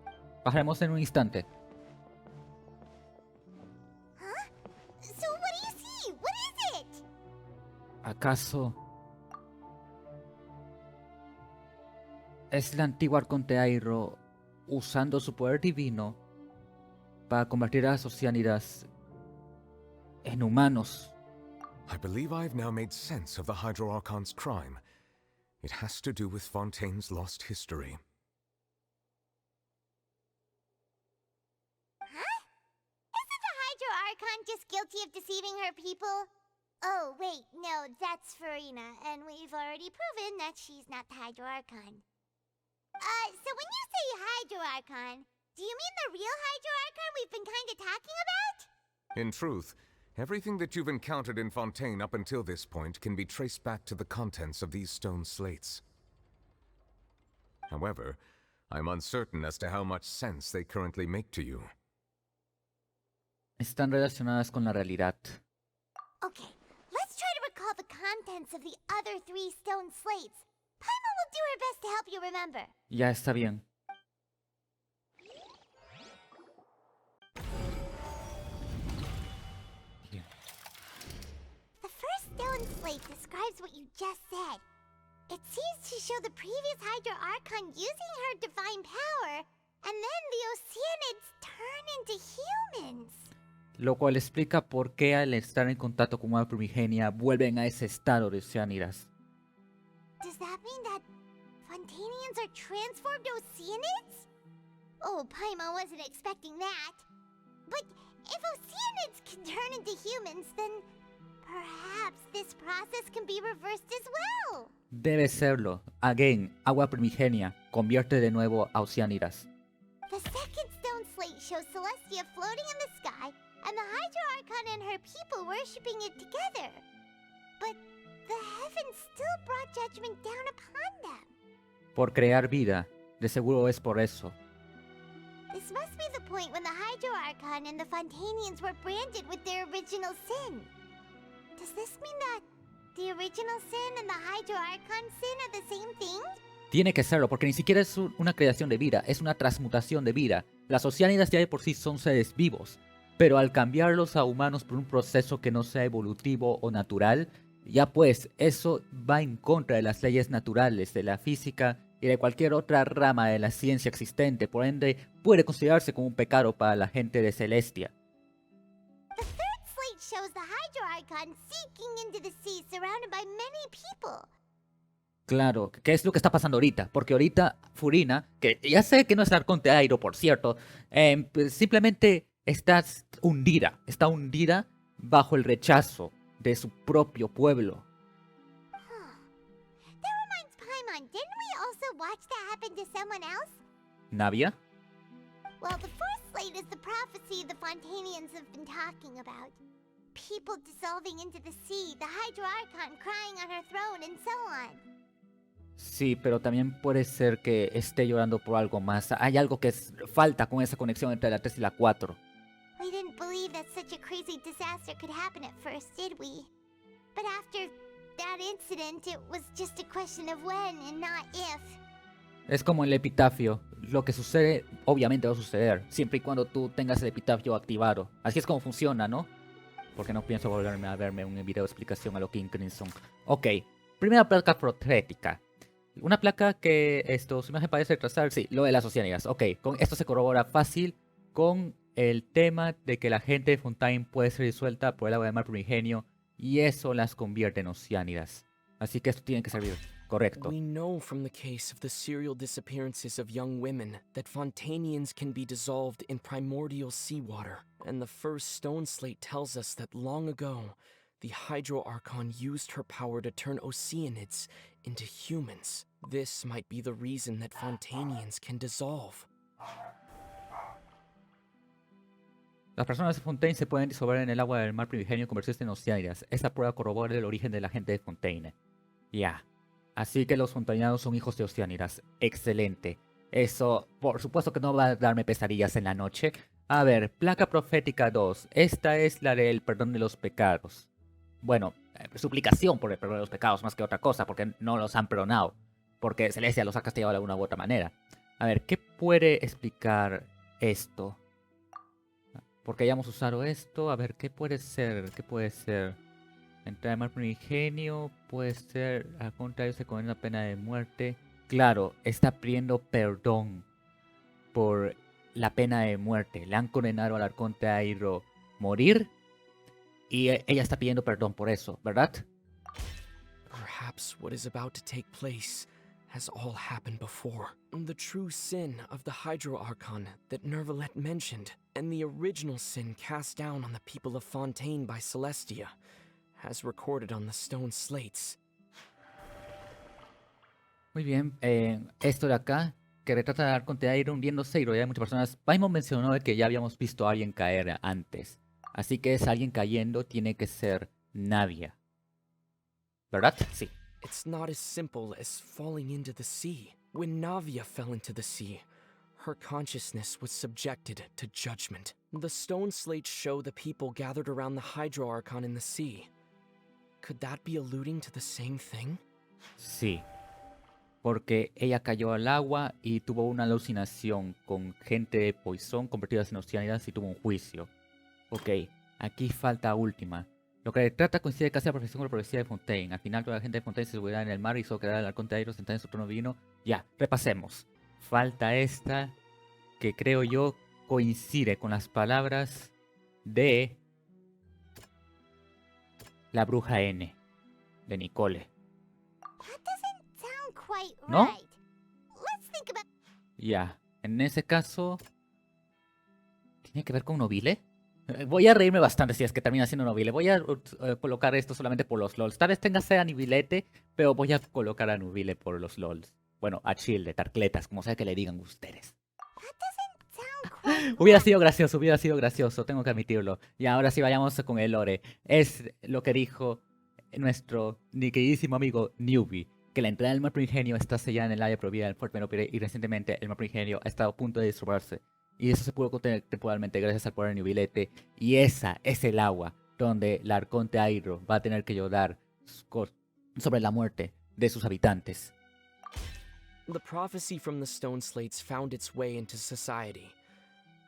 bajaremos en un instante. So what do you see? What is it? ¿Acaso es la antigua Arconte Airo usando su poder divino para convertir a las oceánidas en humanos? I believe I've now made sense of the Hydro Archon's crime. It has to do with Fontaine's lost history. Isn't the Hydro Archon just guilty of deceiving her people? Oh, wait, no, that's Furina, and we've already proven that she's not the Hydro Archon. So when you say Hydro Archon, do you mean the real Hydro Archon we've been kinda talking about? In truth, everything that you've encountered in Fontaine up until this point can be traced back to the contents of these stone slates. However, I'm uncertain as to how much sense they currently make to you. Están relacionadas con la realidad. Okay, let's try to recall the contents of the other 3 stone slates. Paimon will do her best to help you remember. Ya está bien. The first stone slate describes what you just said. It seems to show the previous Hydro Archon using her divine power, and then the Oceanids turn into humans. Lo cual explica por qué al estar en contacto con una primigenia vuelven a ese estado de Oceanidas. Does that mean that Fontainians are transformed Oceanids? Oh, Paimon wasn't expecting that. But if Oceanids can turn into humans, then perhaps this process can be reversed as well. Debe serlo. Again, agua primigenia convierte de nuevo a Oceanidas. The second stone slate shows Celestia floating in the sky, and the Hydro Archon and her people worshipping it together. But the heavens still brought judgment down upon them. Por crear vida. De seguro es por eso. This must be the point when the Hydro Archon and the Fontainians were branded with their original sin. Does this mean that the original sin and the Hydro Archon sin are the same thing? Tiene que serlo, porque ni siquiera es una creación de vida, es una transmutación de vida. Las Oceánidas ya de por sí son seres vivos, pero al cambiarlos a humanos por un proceso que no sea evolutivo o natural, ya pues eso va en contra de las leyes naturales, de la física y de cualquier otra rama de la ciencia existente, por ende puede considerarse como un pecado para la gente de Celestia. The third slate shows the Hydro Archon sinking into the sea surrounded by many people. Claro, ¿qué es lo que está pasando ahorita? Porque ahorita Furina, que ya sé que no es Arconte Airo, por cierto, pues simplemente está hundida bajo el rechazo de su propio pueblo. That reminds Paimon, didn't we also watch that happen to someone else? ¿Navia? Well, the fourth slate is the prophecy the Fontainians have been talking about. People dissolving into the sea, the Hydro Archon crying on her throne, and so on. Sí, pero también puede ser que esté llorando por algo más. Hay algo que falta con esa conexión entre la 3 y la 4. We didn't believe that such a crazy disaster could happen at first, did we? But after that incident, it was just a question of when and not if. Es como el epitafio. Lo que sucede, obviamente va a suceder, siempre y cuando tú tengas el epitafio activado. Así es como funciona, ¿no? Porque no pienso volverme a verme un video de explicación a lo King Crimson. Ok, primera placa profética. Una placa que su imagen parece retrasar, sí, lo de las Oceánidas. Ok, con esto se corrobora fácil con el tema de que la gente de Fontaine puede ser disuelta por el agua del mar primigenio y eso las convierte en Oceánidas. Así que esto tiene que servir, correcto. We know from the case of the serial disappearances of young women that Fontainians can be dissolved in primordial seawater. And the first stone slate tells us that long ago, the Hydro Archon used her power to turn Oceanids into humans. This might be the reason that Fontainians can dissolve. Las personas de Fontaine se pueden disolver en el agua del mar primigenio y convertirse en Oceánidas. Esta prueba corrobora el origen de la gente de Fontaine. Ya. Así que los fontainados son hijos de Oceánidas. Excelente. Eso, por supuesto que no va a darme pesadillas en la noche. A ver, placa profética 2. Esta es la del perdón de los pecados. Bueno, suplicación por el perdón de los pecados más que otra cosa, porque no los han perdonado. Porque Celestia los ha castigado de alguna u otra manera. A ver, ¿qué puede explicar esto? Porque hayamos usado esto. A ver, ¿qué puede ser? ¿Qué puede ser? Entrar en mar primigenio. Puede ser, al contrario, se condena pena de muerte. Claro, está pidiendo perdón por la pena de muerte. Le han condenado al arconte Airo morir. Y ella está pidiendo perdón por eso, ¿verdad? Perhaps what is about to take place has all happened before. The true sin of the Hydro Archon that Nervalet mentioned, and the original sin cast down on the people of Fontaine by Celestia, as recorded on the stone slates. Muy bien, esto de acá, que retrata al arconte Airo hundiéndose y rodear a muchas personas. Paimon mencionó que ya habíamos visto a alguien caer antes. Así que es alguien cayendo, tiene que ser Navia. ¿Verdad? Sí. It's not as simple as falling into the sea. When Navia fell into the sea, her consciousness was subjected to judgment. The stone slates show the people gathered around the Hydro Archon in the sea. Could that be alluding to the same thing? Sí. Porque ella cayó al agua y tuvo una alucinación con gente de poison convertidas en oceánidas y tuvo un juicio. Ok, aquí falta última. Lo que trata coincide casi a la perfección con la profecía de Fontaine. Al final toda la gente de Fontaine se subirá en el mar y solo quedará el arcón de Airo sentado en su trono divino. Ya, repasemos. Falta esta, que creo yo coincide con las palabras de la bruja N, de Nicole. ¿No? Ya, en ese caso... ¿Tiene que ver con Nobile? Voy a reírme bastante si es que termina siendo Nobile. Voy a colocar esto solamente por los LOLs. Tal vez tenga sea Nibilete, pero voy a colocar a Nubile por los LOLs. Bueno, a Childe, Tarcletas, como sea que le digan ustedes. Hubiera sido gracioso, tengo que admitirlo. Y ahora sí vayamos con el lore. Es lo que dijo nuestro queridísimo amigo Newbie, que la entrada del mar primigenio está sellada en el área prohibida del Fort Menopire y recientemente el mar primigenio ha estado a punto de disolverse. Y eso se pudo contener temporalmente gracias al poder de Nubilete. Y esa es el agua donde la Arconte Airo va a tener que llorar sobre la muerte de sus habitantes. The prophecy from the stone slates found its way into society.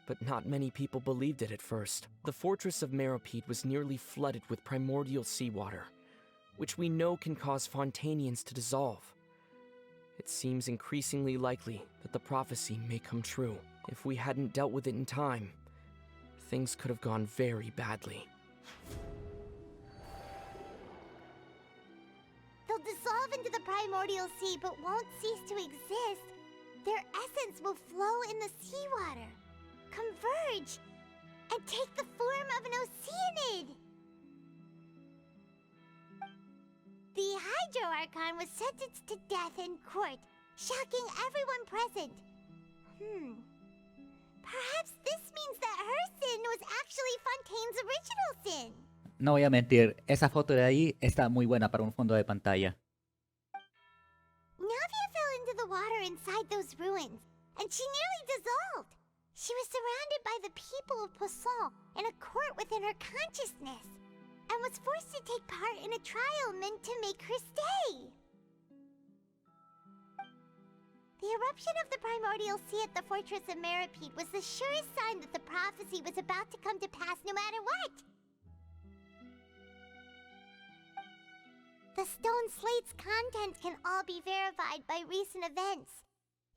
But not many people believed it at first. The fortress of Meropide was nearly flooded with primordial seawater, which we know can cause Fontainians to dissolve. It seems increasingly likely that the prophecy may come true. If we hadn't dealt with it in time, things could have gone very badly. They'll dissolve into the primordial sea but won't cease to exist. Their essence will flow in the seawater, converge, and take the form of an oceanid. The Hydro Archon was sentenced to death in court, shocking everyone present. Perhaps this means that her sin was actually Fontaine's original sin. No voy a mentir, esa foto de ahí está muy buena para un fondo de pantalla. Navia fell into the water inside those ruins, and she nearly dissolved. She was surrounded by the people of Poisson in a court within her consciousness, and was forced to take part in a trial meant to make her stay. The eruption of the primordial sea at the fortress of Meropide was the surest sign that the prophecy was about to come to pass no matter what. The stone slate's content can all be verified by recent events.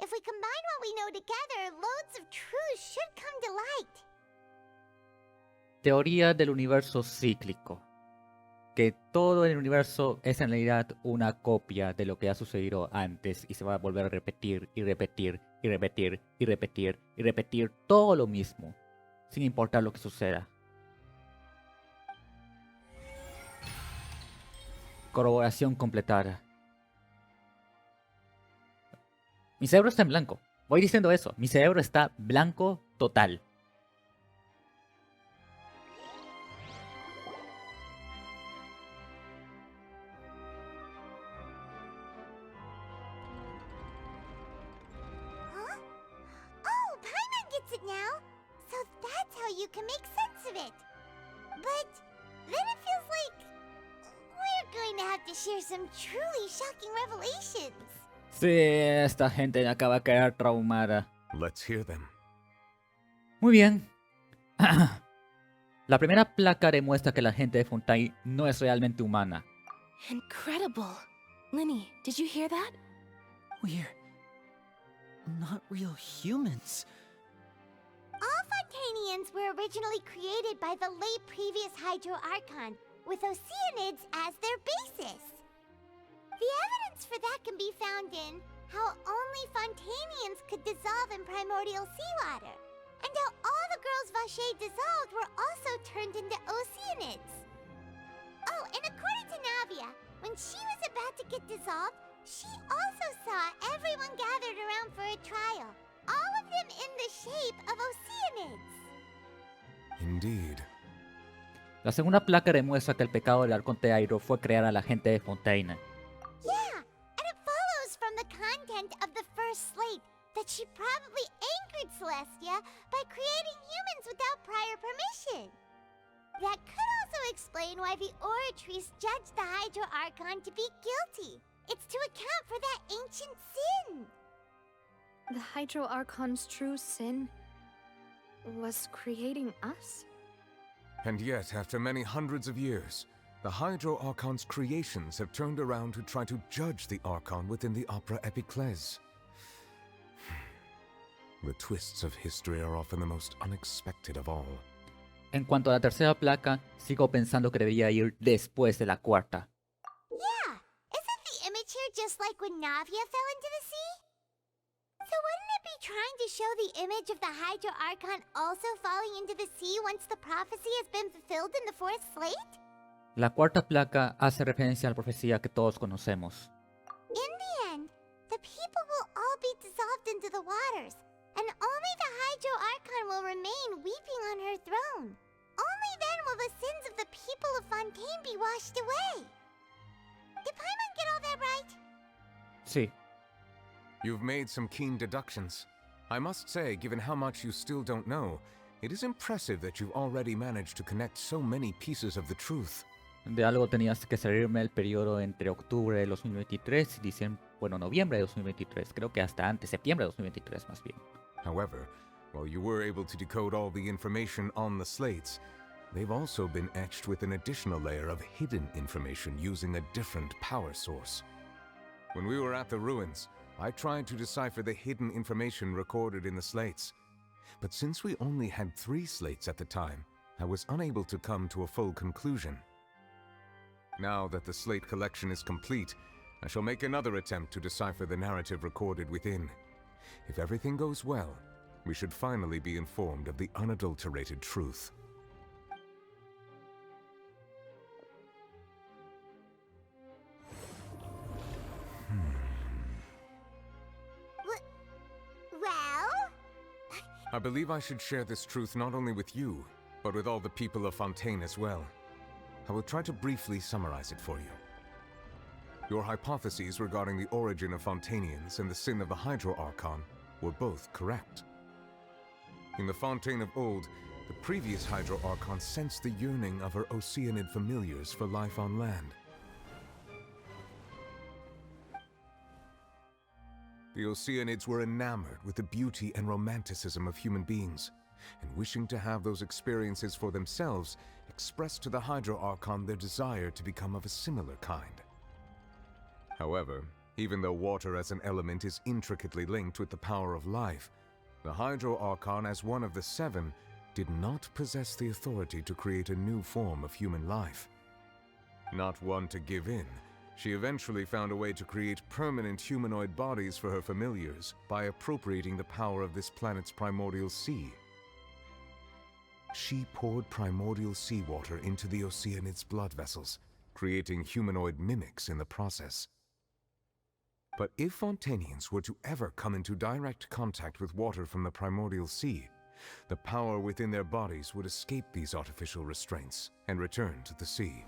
If we combine what we know together, loads of truths should come to light. Teoría del universo cíclico. Que todo el universo es en realidad una copia de lo que ha sucedido antes y se va a volver a repetir y repetir y repetir y repetir y repetir todo lo mismo, sin importar lo que suceda. Corroboración completada. Mi cerebro está en blanco. Voy diciendo eso. Mi cerebro está blanco total. Now, so that's how you can make sense of it. But then it feels like we're going to have to share some truly shocking revelations. Sí, esta gente acaba de quedar traumada. Let's hear them. Muy bien. La primera placa demuestra que la gente de Fontaine no es realmente humana. Incredible. Linny, did you hear that? We're not real humans. All Fontainians were originally created by the late previous Hydro Archon, with oceanids as their basis. The evidence for that can be found in how only Fontainians could dissolve in primordial seawater, and how all the girls Vacher dissolved were also turned into oceanids. Oh, and according to Navia, when she was about to get dissolved, she also saw everyone gathered around for a trial. All of them in the shape of oceanids. Indeed. La segunda placa demuestra que el pecado del Arconte Airo fue crear a la gente de Fontaine. Yeah, and it follows from the content of the first that she probably angered Celestia by creating humans without prior permission. That could also explain why the Oratrice judged the Hydro Archon to be guilty. It's to account for that ancient sin. The Hydro Archon's true sin was creating us? And yet, after many hundreds of years, the Hydro Archon's creations have turned around to try to judge the Archon within the Opera Epiclese. The twists of history are often the most unexpected of all. En cuanto a la tercera placa, sigo pensando que debería ir después de la cuarta. Yeah, isn't the image here just like when Navia fell into the sea? So wouldn't it be trying to show the image of the Hydro Archon also falling into the sea once the prophecy has been fulfilled in the fourth slate? La cuarta placa hace referencia a la profecía que todos conocemos. In the end, the people will all be dissolved into the waters, and only the Hydro Archon will remain weeping on her throne. Only then will the sins of the people of Fontaine be washed away. Did Paimon get all that right? Sí. You've made some keen deductions. I must say, given how much you still don't know, it is impressive that you've already managed to connect so many pieces of the truth. De algo tenías que salirme el periodo entre octubre de 2023 y noviembre de 2023. Creo que hasta antes, septiembre de 2023 más bien. However, while you were able to decode all the information on the slates, they've also been etched with an additional layer of hidden information using a different power source. When we were at the ruins, I tried to decipher the hidden information recorded in the slates. But since we only had 3 slates at the time, I was unable to come to a full conclusion. Now that the slate collection is complete, I shall make another attempt to decipher the narrative recorded within. If everything goes well, we should finally be informed of the unadulterated truth. Well? I believe I should share this truth not only with you, but with all the people of Fontaine as well. I will try to briefly summarize it for you. Your hypotheses regarding the origin of Fontainians and the sin of the Hydro Archon were both correct. In the Fontaine of old, the previous Hydro Archon sensed the yearning of her Oceanid familiars for life on land. The Oceanids were enamored with the beauty and romanticism of human beings, and wishing to have those experiences for themselves, expressed to the Hydro Archon their desire to become of a similar kind. However, even though water as an element is intricately linked with the power of life, the Hydro Archon, as one of the 7, did not possess the authority to create a new form of human life. Not one to give in, she eventually found a way to create permanent humanoid bodies for her familiars by appropriating the power of this planet's primordial sea. She poured primordial seawater into the Oceanid's blood vessels, creating humanoid mimics in the process. But if Fontainians were to ever come into direct contact with water from the primordial sea, the power within their bodies would escape these artificial restraints and return to the sea.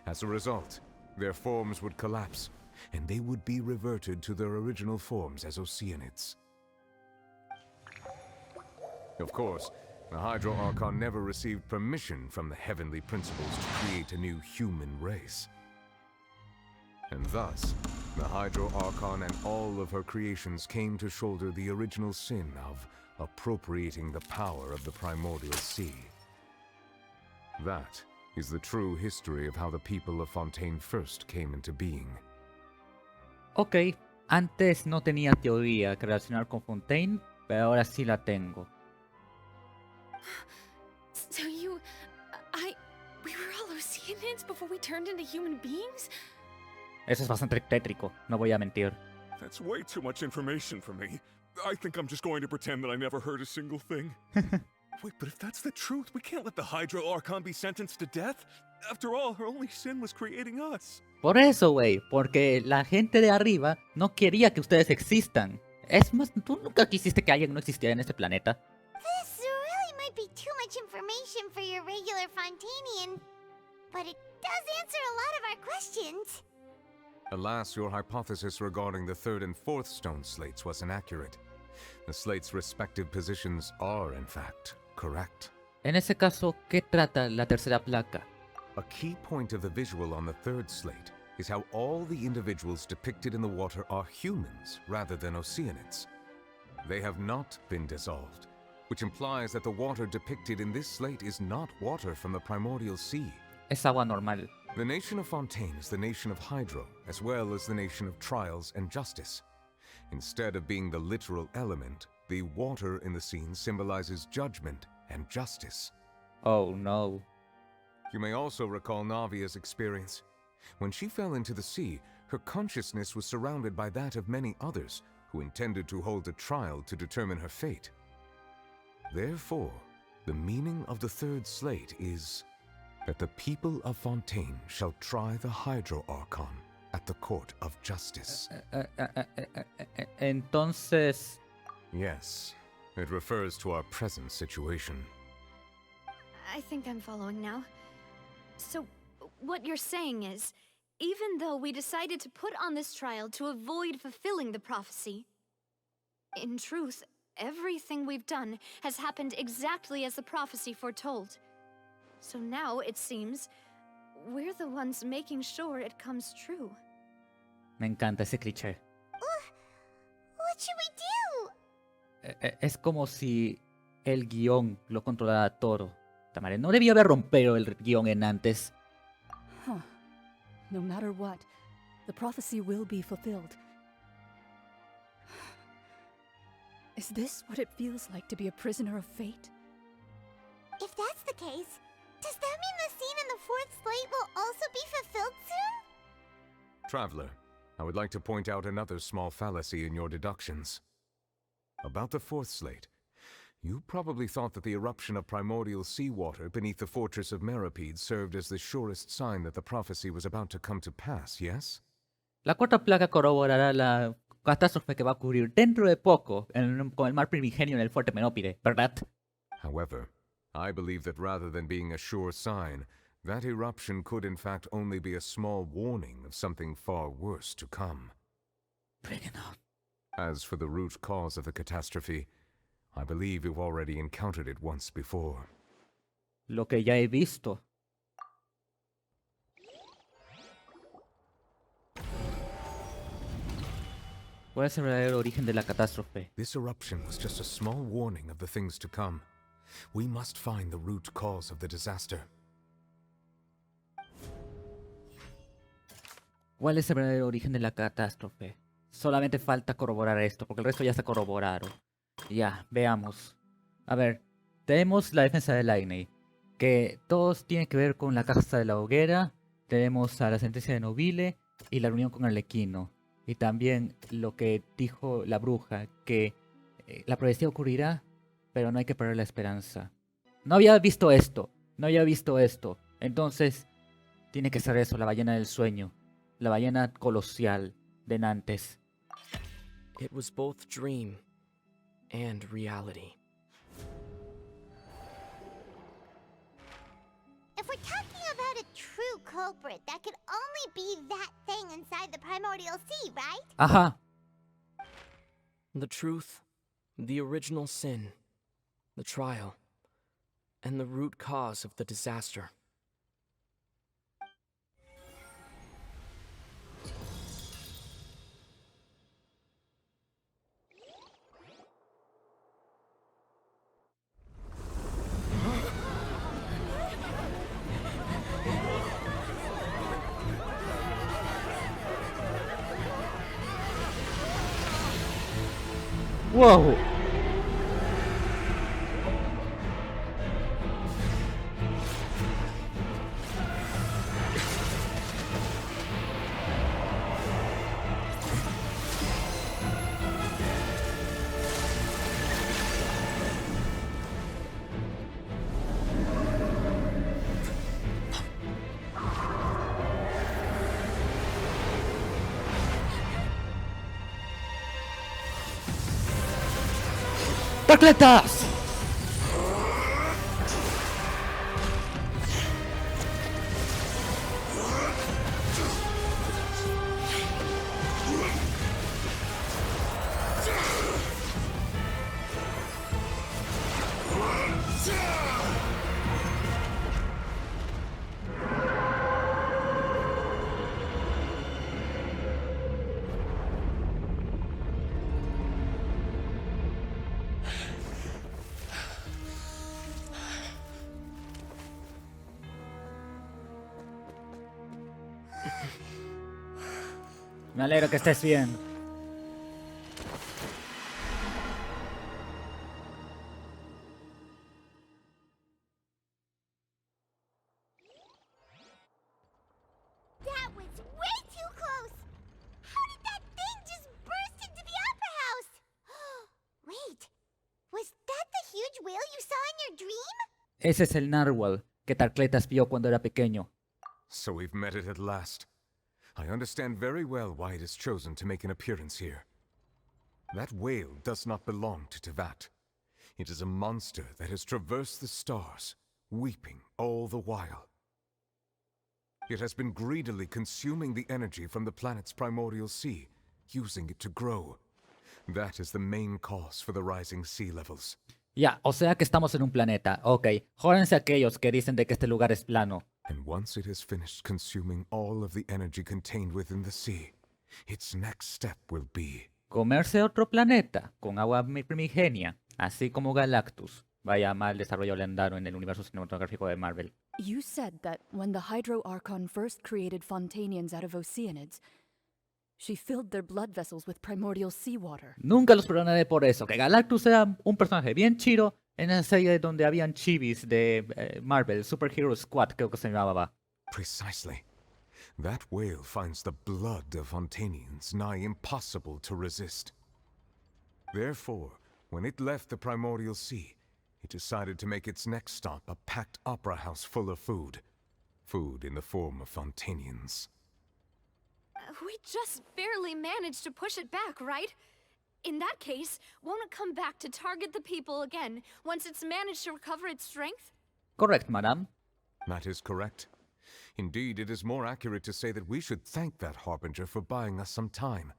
As a result, their forms would collapse, and they would be reverted to their original forms as Oceanids. Of course, the Hydro Archon never received permission from the heavenly principles to create a new human race. And thus, the Hydro Archon and all of her creations came to shoulder the original sin of appropriating the power of the primordial sea. That is the true history of how the people of Fontaine first came into being. Ok, antes no tenía teoría que relacionar con Fontaine, pero ahora sí la tengo. So we were all Oceanids before we turned into human beings? Eso es bastante tétrico, no voy a mentir. That's way too much information for me. I think I'm just going to pretend that I never heard a single thing. Wait, but if that's the truth, we can't let the Hydro Archon be sentenced to death. After all, her only sin was creating us. Por eso, güey, porque la gente de arriba no quería que ustedes existan. Es más, tú nunca quisiste que alguien no existiera en este planeta. This really might be too much information for your regular Fontainian, but it does answer a lot of our questions. Alas, your hypothesis regarding the 3rd and 4th stone slates was inaccurate. The slate's respective positions are, in fact, correct. En ese caso, ¿qué trata la tercera placa? A key point of the visual on the third slate is how all the individuals depicted in the water are humans rather than oceanids. They have not been dissolved, which implies that the water depicted in this slate is not water from the primordial sea. Es agua normal. The nation of Fontaine is the nation of Hydro, as well as the nation of trials and justice. Instead of being the literal element, the water in the scene symbolizes judgment and justice. Oh no. You may also recall Navia's experience. When she fell into the sea, her consciousness was surrounded by that of many others who intended to hold a trial to determine her fate. Therefore, the meaning of the third slate is that the people of Fontaine shall try the Hydro Archon at the court of justice. Entonces... Yes, it refers to our present situation. I think I'm following now. So, what you're saying is, even though we decided to put on this trial to avoid fulfilling the prophecy, in truth, everything we've done has happened exactly as the prophecy foretold. So now, it seems, we're the ones making sure it comes true. Me encanta ese cliché. What should we do? Es como si el guión lo controlara Toro. Tamare, no debió haber rompido el guión en antes. Huh. No matter what, the prophecy will be fulfilled. Is this what it feels like to be a prisoner of fate? If that's the case, does that mean the scene in the fourth slate will also be fulfilled soon? Traveler, I would like to point out another small fallacy in your deductions. About the fourth slate, you probably thought that the eruption of primordial seawater beneath the fortress of Meripede served as the surest sign that the prophecy was about to come to pass, yes? La cuarta placa corroborará la catástrofe que va a ocurrir dentro de poco con el mar primigenio en el fuerte Menópide, ¿verdad? However, I believe that rather than being a sure sign, that eruption could in fact only be a small warning of something far worse to come. Bring it on. As for the root cause of the catastrophe, I believe you've already encountered it once before. Lo que ya he visto. ¿Cuál es el verdadero origen de la catástrofe? This eruption was just a small warning of the things to come. We must find the root cause of the disaster. ¿Cuál es el verdadero origen de la catástrofe? Solamente falta corroborar esto, porque el resto ya está corroborado. Ya, veamos. A ver, tenemos la defensa de Lainey, que todos tienen que ver con la casa de la hoguera. Tenemos a la sentencia de Nobile y la reunión con Arlequino. Y también lo que dijo la bruja, que la profecía ocurrirá, pero no hay que perder la esperanza. No había visto esto. Entonces, tiene que ser eso, la ballena del sueño. La ballena colosal de Nantes. It was both dream and reality. If we're talking about a true culprit, that could only be that thing inside the primordial sea, right? Ajá. The truth, the original sin, the trial, and the root cause of the disaster. ¡Wow! ¡Atletas! Me alegro que estés bien. That was way too close! How did that thing just burst into the opera house? Wait, was that the huge whale you saw in your dream? Ese es el narwhal que Tarcletas vio cuando era pequeño. So we've met it at last. I understand very well why it has chosen to make an appearance here. That whale does not belong to Tevat. It is a monster that has traversed the stars, weeping all the while. It has been greedily consuming the energy from the planet's primordial sea, using it to grow. That is the main cause for the rising sea levels. Ya, o sea que estamos en un planeta. Ok, jódense aquellos que dicen de que este lugar es plano. And once it has finished consuming all of the energy contained within the sea, its next step will be... Comerse otro planeta con agua primigenia, así como Galactus. Vaya mal desarrollo legendario en el universo cinematográfico de Marvel. You said that when the Hydro Archon first created Fontainians out of Oceanids, she filled their blood vessels with primordial seawater. Nunca los perdonaré por eso, que Galactus era un personaje bien chido en esa serie donde habían chivis de Marvel, Superhero Squad creo que se llamaba. Precisely. That whale finds the blood of Fontainians nigh impossible to resist. Therefore, when it left the primordial sea, it decided to make its next stop a packed opera house full of food. Food in the form of Fontainians. We just barely managed to push it back, right? In that case, won't it come back to target the people again once it's managed to recover its strength? Correct, madam. That is correct. Indeed, it is more accurate to say that we should thank that Harbinger for buying us some time.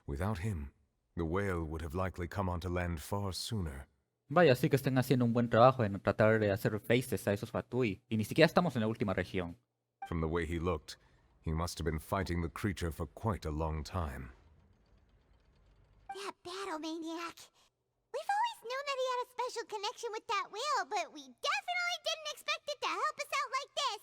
Without him, the whale would have likely come onto land far sooner. Vaya, sí que estén haciendo un buen trabajo en tratar de hacer faces a esos Fatui. Y ni siquiera estamos en la última región. From the way he looked, he must have been fighting the creature for quite a long time. That battle maniac. We've always known that he had a special connection with that whale, but we definitely didn't expect it to help us out like this.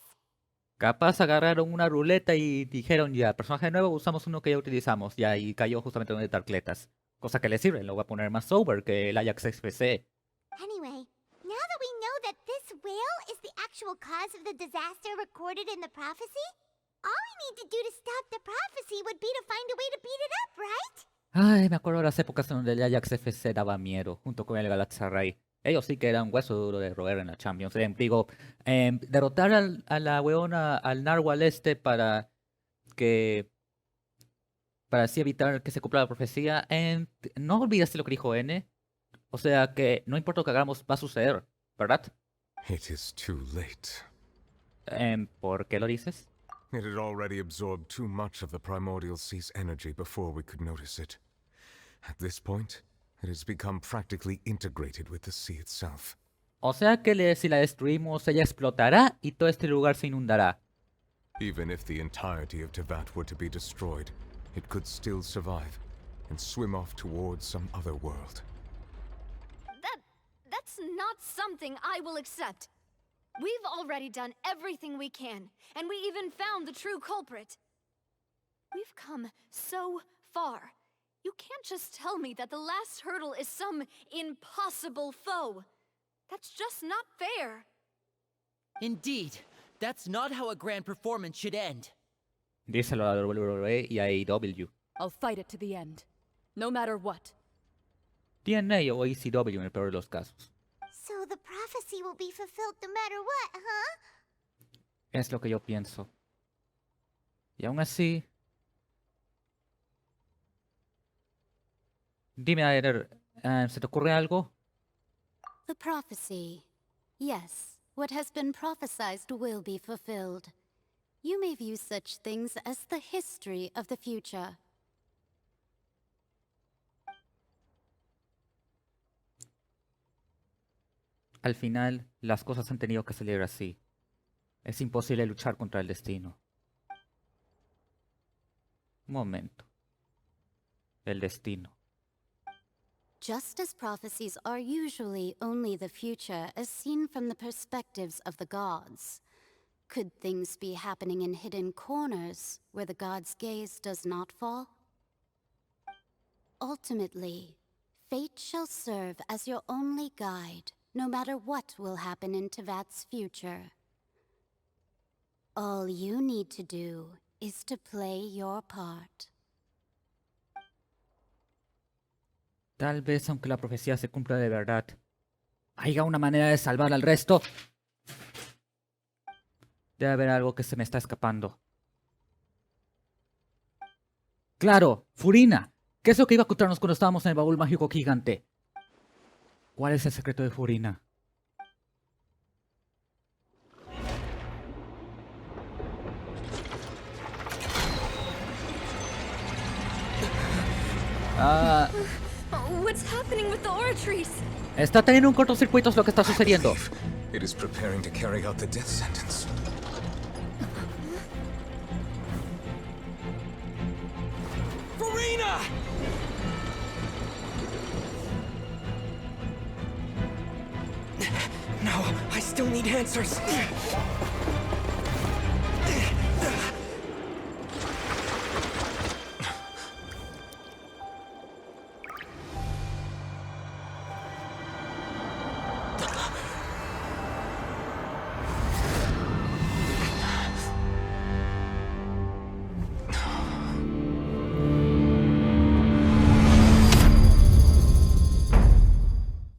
Capaz agarraron una ruleta y dijeron ya, personaje nuevo, usamos uno que ya utilizamos. Ya, y cayó justamente donde Tarcletas. Cosa que le sirve, lo voy a poner más sober que el Ajax XPC. Anyway, now that we know that this whale is the actual cause of the disaster recorded in the prophecy, all we need to do to stop the prophecy would be to find a way to beat it up, right? Ay, me acuerdo de las épocas en donde el Ajax FC daba miedo, junto con el Galatasaray. Ellos sí que eran hueso duro de roer en la Champions. Digo, derrotar a la weona, al narwhal este para así evitar que se cumpla la profecía. No olvidaste lo que dijo N. O sea que no importa lo que hagamos, va a suceder, ¿verdad? It is too late. ¿Por qué lo dices? It had already absorbed too much of the primordial sea's energy before we could notice it. At this point, it has become practically integrated with the sea itself. O sea que si la destruimos, ella explotará y todo este lugar se inundará. Even if the entirety of Tevat were to be destroyed, it could still survive and swim off towards some other world. That's not something I will accept. We've already done everything we can, and we even found the true culprit. We've come so far. You can't just tell me that the last hurdle is some impossible foe. That's just not fair. Indeed, that's not how a grand performance should end. Díselo a WWE y a AEW. I'll fight it to the end, no matter what. TNA o ECW en el peor de los casos. So the prophecy will be fulfilled no matter what, huh? Es lo que yo pienso. Y aún así... Dime, Aether, ¿se te ocurre algo? The prophecy. Yes, what has been prophesied will be fulfilled. You may view such things as the history of the future. Al final, las cosas han tenido que salir así. Es imposible luchar contra el destino. Un momento. El destino. Just as prophecies are usually only the future as seen from the perspectives of the gods, could things be happening in hidden corners where the gods' gaze does not fall? Ultimately, fate shall serve as your only guide, no matter what will happen in Tevat's future. All you need to do is to play your part. Tal vez, aunque la profecía se cumpla de verdad, haya una manera de salvar al resto. Debe haber algo que se me está escapando. ¡Claro! ¡Furina! ¿Qué es lo que iba a contarnos cuando estábamos en el baúl mágico gigante? ¿Cuál es el secreto de Furina? What's happening with the oratories? Está teniendo un cortocircuito, es lo que está sucediendo. It is preparing to carry out the death sentence. Furina! No, I still need answers.